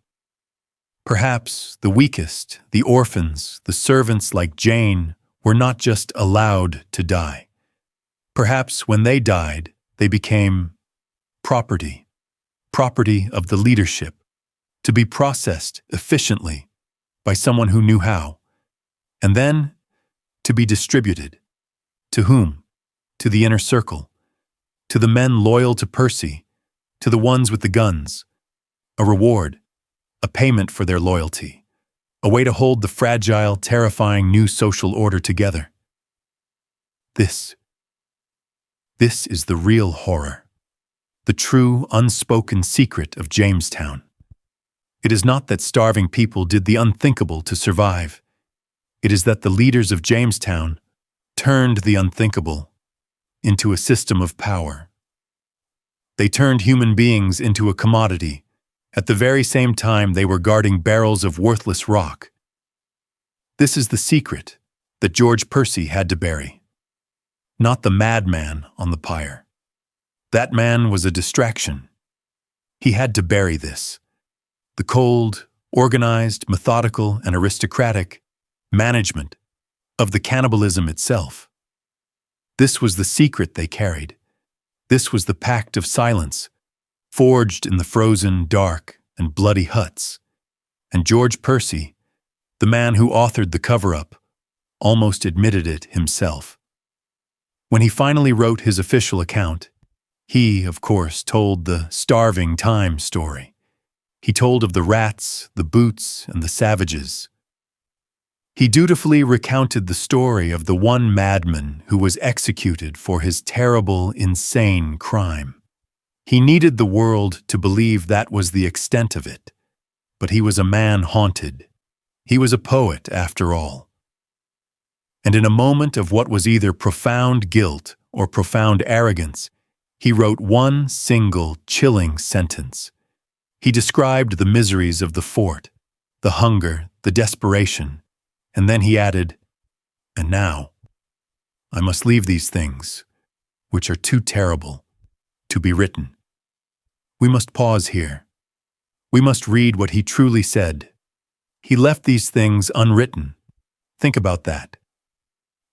Perhaps the weakest, the orphans, the servants like Jane, were not just allowed to die. Perhaps when they died, they became property of the leadership, to be processed efficiently by someone who knew how, and then to be distributed. To whom? To the inner circle, to the men loyal to Percy, to the ones with the guns. A reward, a payment for their loyalty, a way to hold the fragile, terrifying new social order together. This is the real horror. The true, unspoken secret of Jamestown. It is not that starving people did the unthinkable to survive. It is that the leaders of Jamestown turned the unthinkable into a system of power. They turned human beings into a commodity at the very same time they were guarding barrels of worthless rock. This is the secret, that George Percy had to bury. Not the madman on the pyre. That man was a distraction. He had to bury this. The cold, organized, methodical, and aristocratic management of the cannibalism itself. This was the secret they carried. This was the pact of silence, forged in the frozen, dark, and bloody huts. And George Percy, the man who authored the cover-up, almost admitted it himself. When he finally wrote his official account, he, of course, told the starving time story. He told of the rats, the boots, and the savages. He dutifully recounted the story of the one madman who was executed for his terrible, insane crime. He needed the world to believe that was the extent of it. But he was a man haunted. He was a poet, after all. And in a moment of what was either profound guilt or profound arrogance, he wrote one single, chilling sentence. He described the miseries of the fort, the hunger, the desperation, and then he added, "And now, I must leave these things, which are too terrible, to be written." We must pause here. We must read what he truly said. He left these things unwritten. Think about that.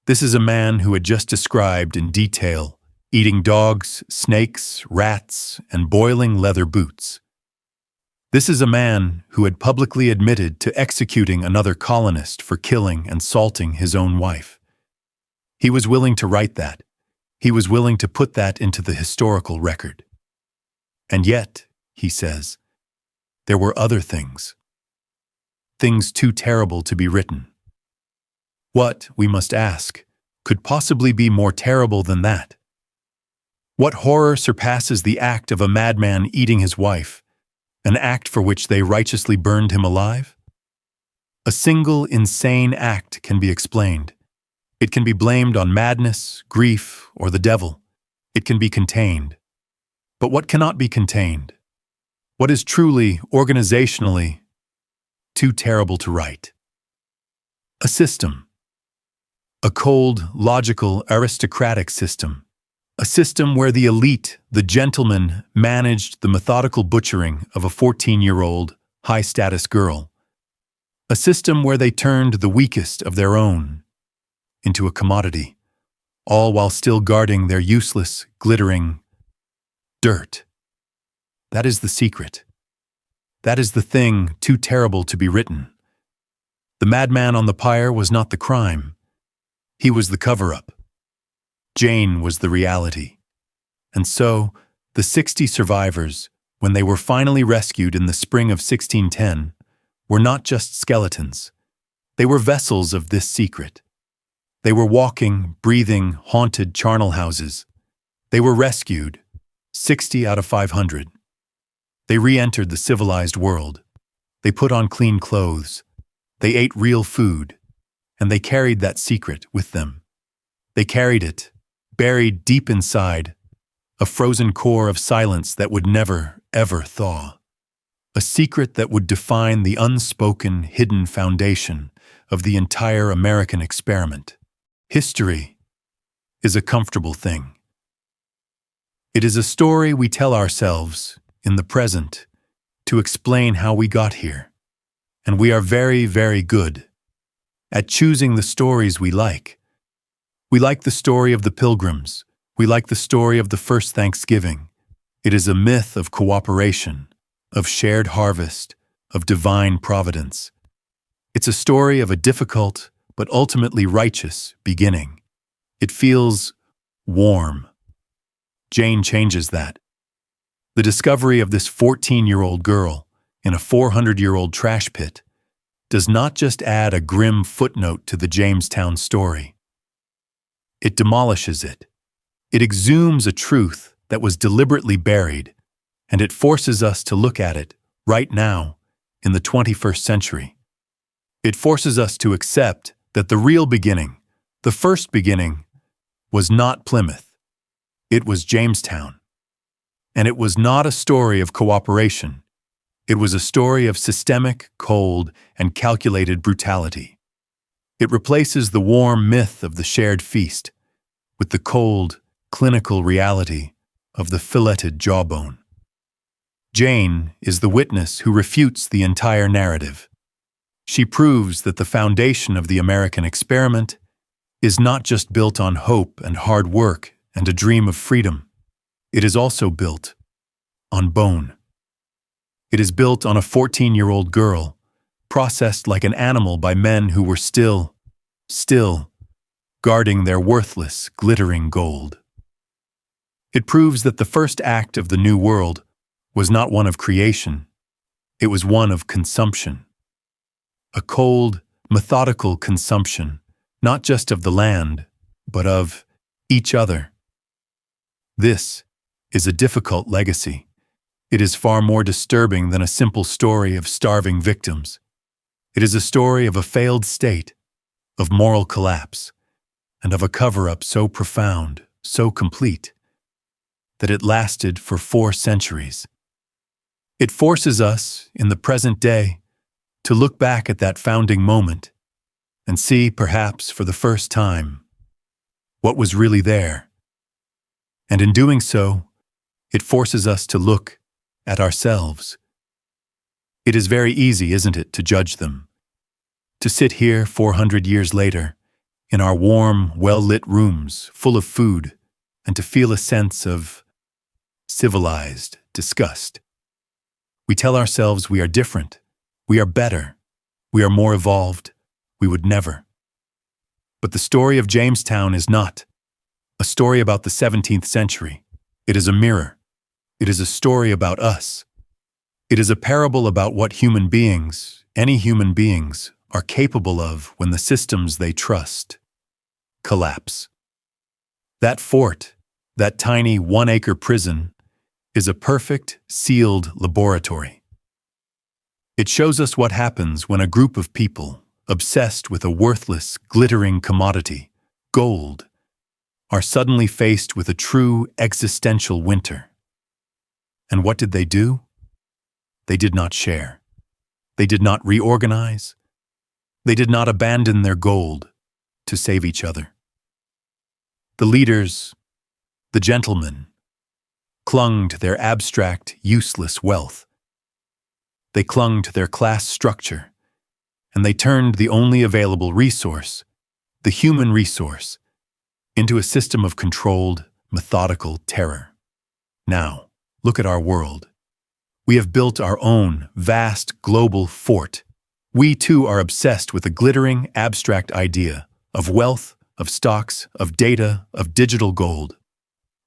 This is a man who had just described in detail eating dogs, snakes, rats, and boiling leather boots. This is a man who had publicly admitted to executing another colonist for killing and salting his own wife. He was willing to write that. He was willing to put that into the historical record. And yet, he says, there were other things. Things too terrible to be written. What, we must ask, could possibly be more terrible than that? What horror surpasses the act of a madman eating his wife, an act for which they righteously burned him alive? A single insane act can be explained. It can be blamed on madness, grief, or the devil. It can be contained. But what cannot be contained? What is truly, organizationally, too terrible to write? A system. A cold, logical, aristocratic system. A system where the elite, the gentlemen, managed the methodical butchering of a 14-year-old, high-status girl. A system where they turned the weakest of their own into a commodity, all while still guarding their useless, glittering dirt. That is the secret. That is the thing too terrible to be written. The madman on the pyre was not the crime. He was the cover-up. Jane was the reality. And so, the 60 survivors, when they were finally rescued in the spring of 1610, were not just skeletons. They were vessels of this secret. They were walking, breathing, haunted charnel houses. They were rescued, 60 out of 500. They re-entered the civilized world. They put on clean clothes. They ate real food. And they carried that secret with them. They carried it, buried deep inside, a frozen core of silence that would never, ever thaw. A secret that would define the unspoken, hidden foundation of the entire American experiment. History is a comfortable thing. It is a story we tell ourselves in the present to explain how we got here. And we are very, very good at choosing the stories we like. We like the story of the Pilgrims. We like the story of the first Thanksgiving. It is a myth of cooperation, of shared harvest, of divine providence. It's a story of a difficult but ultimately righteous beginning. It feels warm. Jane changes that. The discovery of this 14-year-old girl in a 400-year-old trash pit does not just add a grim footnote to the Jamestown story. It demolishes it. It exhumes a truth that was deliberately buried, and it forces us to look at it right now in the 21st century. It forces us to accept that the real beginning, the first beginning, was not Plymouth. It was Jamestown. And it was not a story of cooperation. It was a story of systemic, cold, and calculated brutality. It replaces the warm myth of the shared feast with the cold, clinical reality of the filleted jawbone. Jane is the witness who refutes the entire narrative. She proves that the foundation of the American experiment is not just built on hope and hard work and a dream of freedom. It is also built on bone. It is built on a 14-year-old girl, processed like an animal by men who were still guarding their worthless, glittering gold. It proves that the first act of the New World was not one of creation. It was one of consumption. A cold, methodical consumption, not just of the land, but of each other. This is a difficult legacy. It is far more disturbing than a simple story of starving victims. It is a story of a failed state, of moral collapse, and of a cover-up so profound, so complete, that it lasted for 4 centuries. It forces us, in the present day, to look back at that founding moment and see, perhaps for the first time, what was really there. And in doing so, it forces us to look at ourselves. It is very easy, isn't it, to judge them? To sit here 400 years later, in our warm, well-lit rooms, full of food, and to feel a sense of civilized disgust. We tell ourselves we are different, we are better, we are more evolved, we would never. But the story of Jamestown is not a story about the 17th century. It is a mirror. It is a story about us. It is a parable about what human beings, any human beings, are capable of when the systems they trust collapse. That fort, that tiny 1-acre prison, is a perfect, sealed laboratory. It shows us what happens when a group of people, obsessed with a worthless, glittering commodity, gold, are suddenly faced with a true existential winter. And what did they do? They did not share. They did not reorganize. They did not abandon their gold to save each other. The leaders, the gentlemen, clung to their abstract, useless wealth. They clung to their class structure, and they turned the only available resource, the human resource, into a system of controlled, methodical terror. Now, look at our world. We have built our own vast global fort. We too are obsessed with a glittering, abstract idea of wealth, of stocks, of data, of digital gold.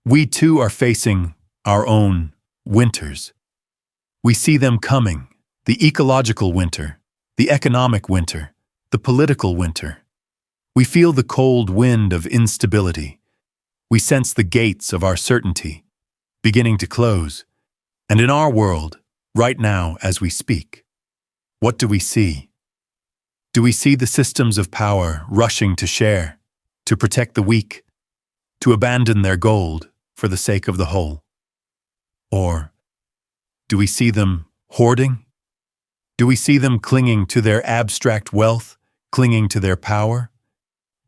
We too are facing our own winters. We see them coming, the ecological winter, the economic winter, the political winter. We feel the cold wind of instability. We sense the gates of our certainty beginning to close. And in our world, right now as we speak, what do we see? Do we see the systems of power rushing to share, to protect the weak, to abandon their gold for the sake of the whole? Or do we see them hoarding? Do we see them clinging to their abstract wealth, clinging to their power?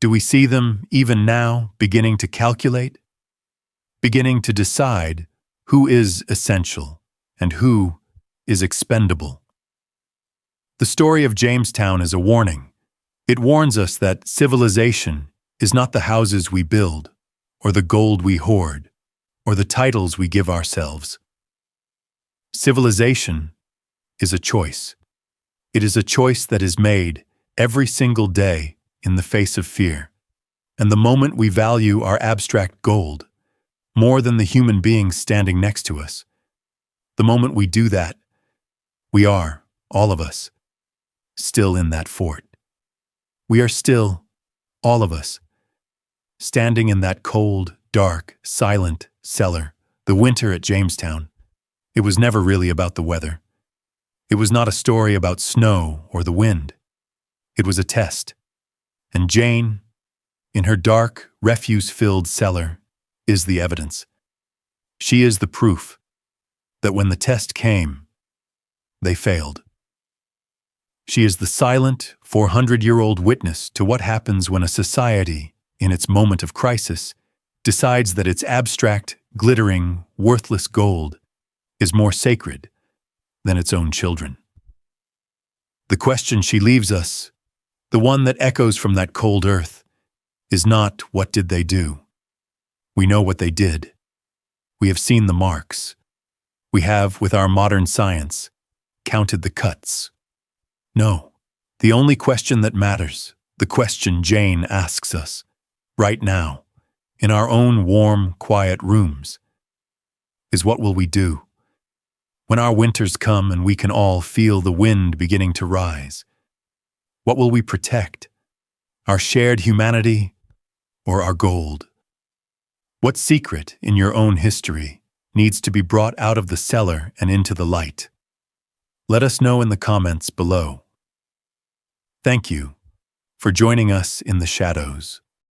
Do we see them, even now, beginning to calculate, beginning to decide who is essential and who is expendable? The story of Jamestown is a warning. It warns us that civilization is not the houses we build, or the gold we hoard, or the titles we give ourselves. Civilization is a choice. It is a choice that is made every single day in the face of fear. And the moment we value our abstract gold more than the human beings standing next to us, the moment we do that, we are, all of us, still in that fort. We are still, all of us, standing in that cold, dark, silent cellar, the winter at Jamestown. It was never really about the weather. It was not a story about snow or the wind. It was a test. And Jane, in her dark, refuse-filled cellar, is the evidence. She is the proof that when the test came, they failed. She is the silent, 400-year-old witness to what happens when a society, in its moment of crisis, decides that its abstract, glittering, worthless gold is more sacred than its own children. The question she leaves us, the one that echoes from that cold earth, is not what did they do. We know what they did. We have seen the marks. We have, with our modern science, counted the cuts. No, the only question that matters, the question Jane asks us, right now, in our own warm, quiet rooms, is what will we do? When our winters come and we can all feel the wind beginning to rise, what will we protect? Our shared humanity or our gold? What secret in your own history needs to be brought out of the cellar and into the light? Let us know in the comments below. Thank you for joining us in the shadows.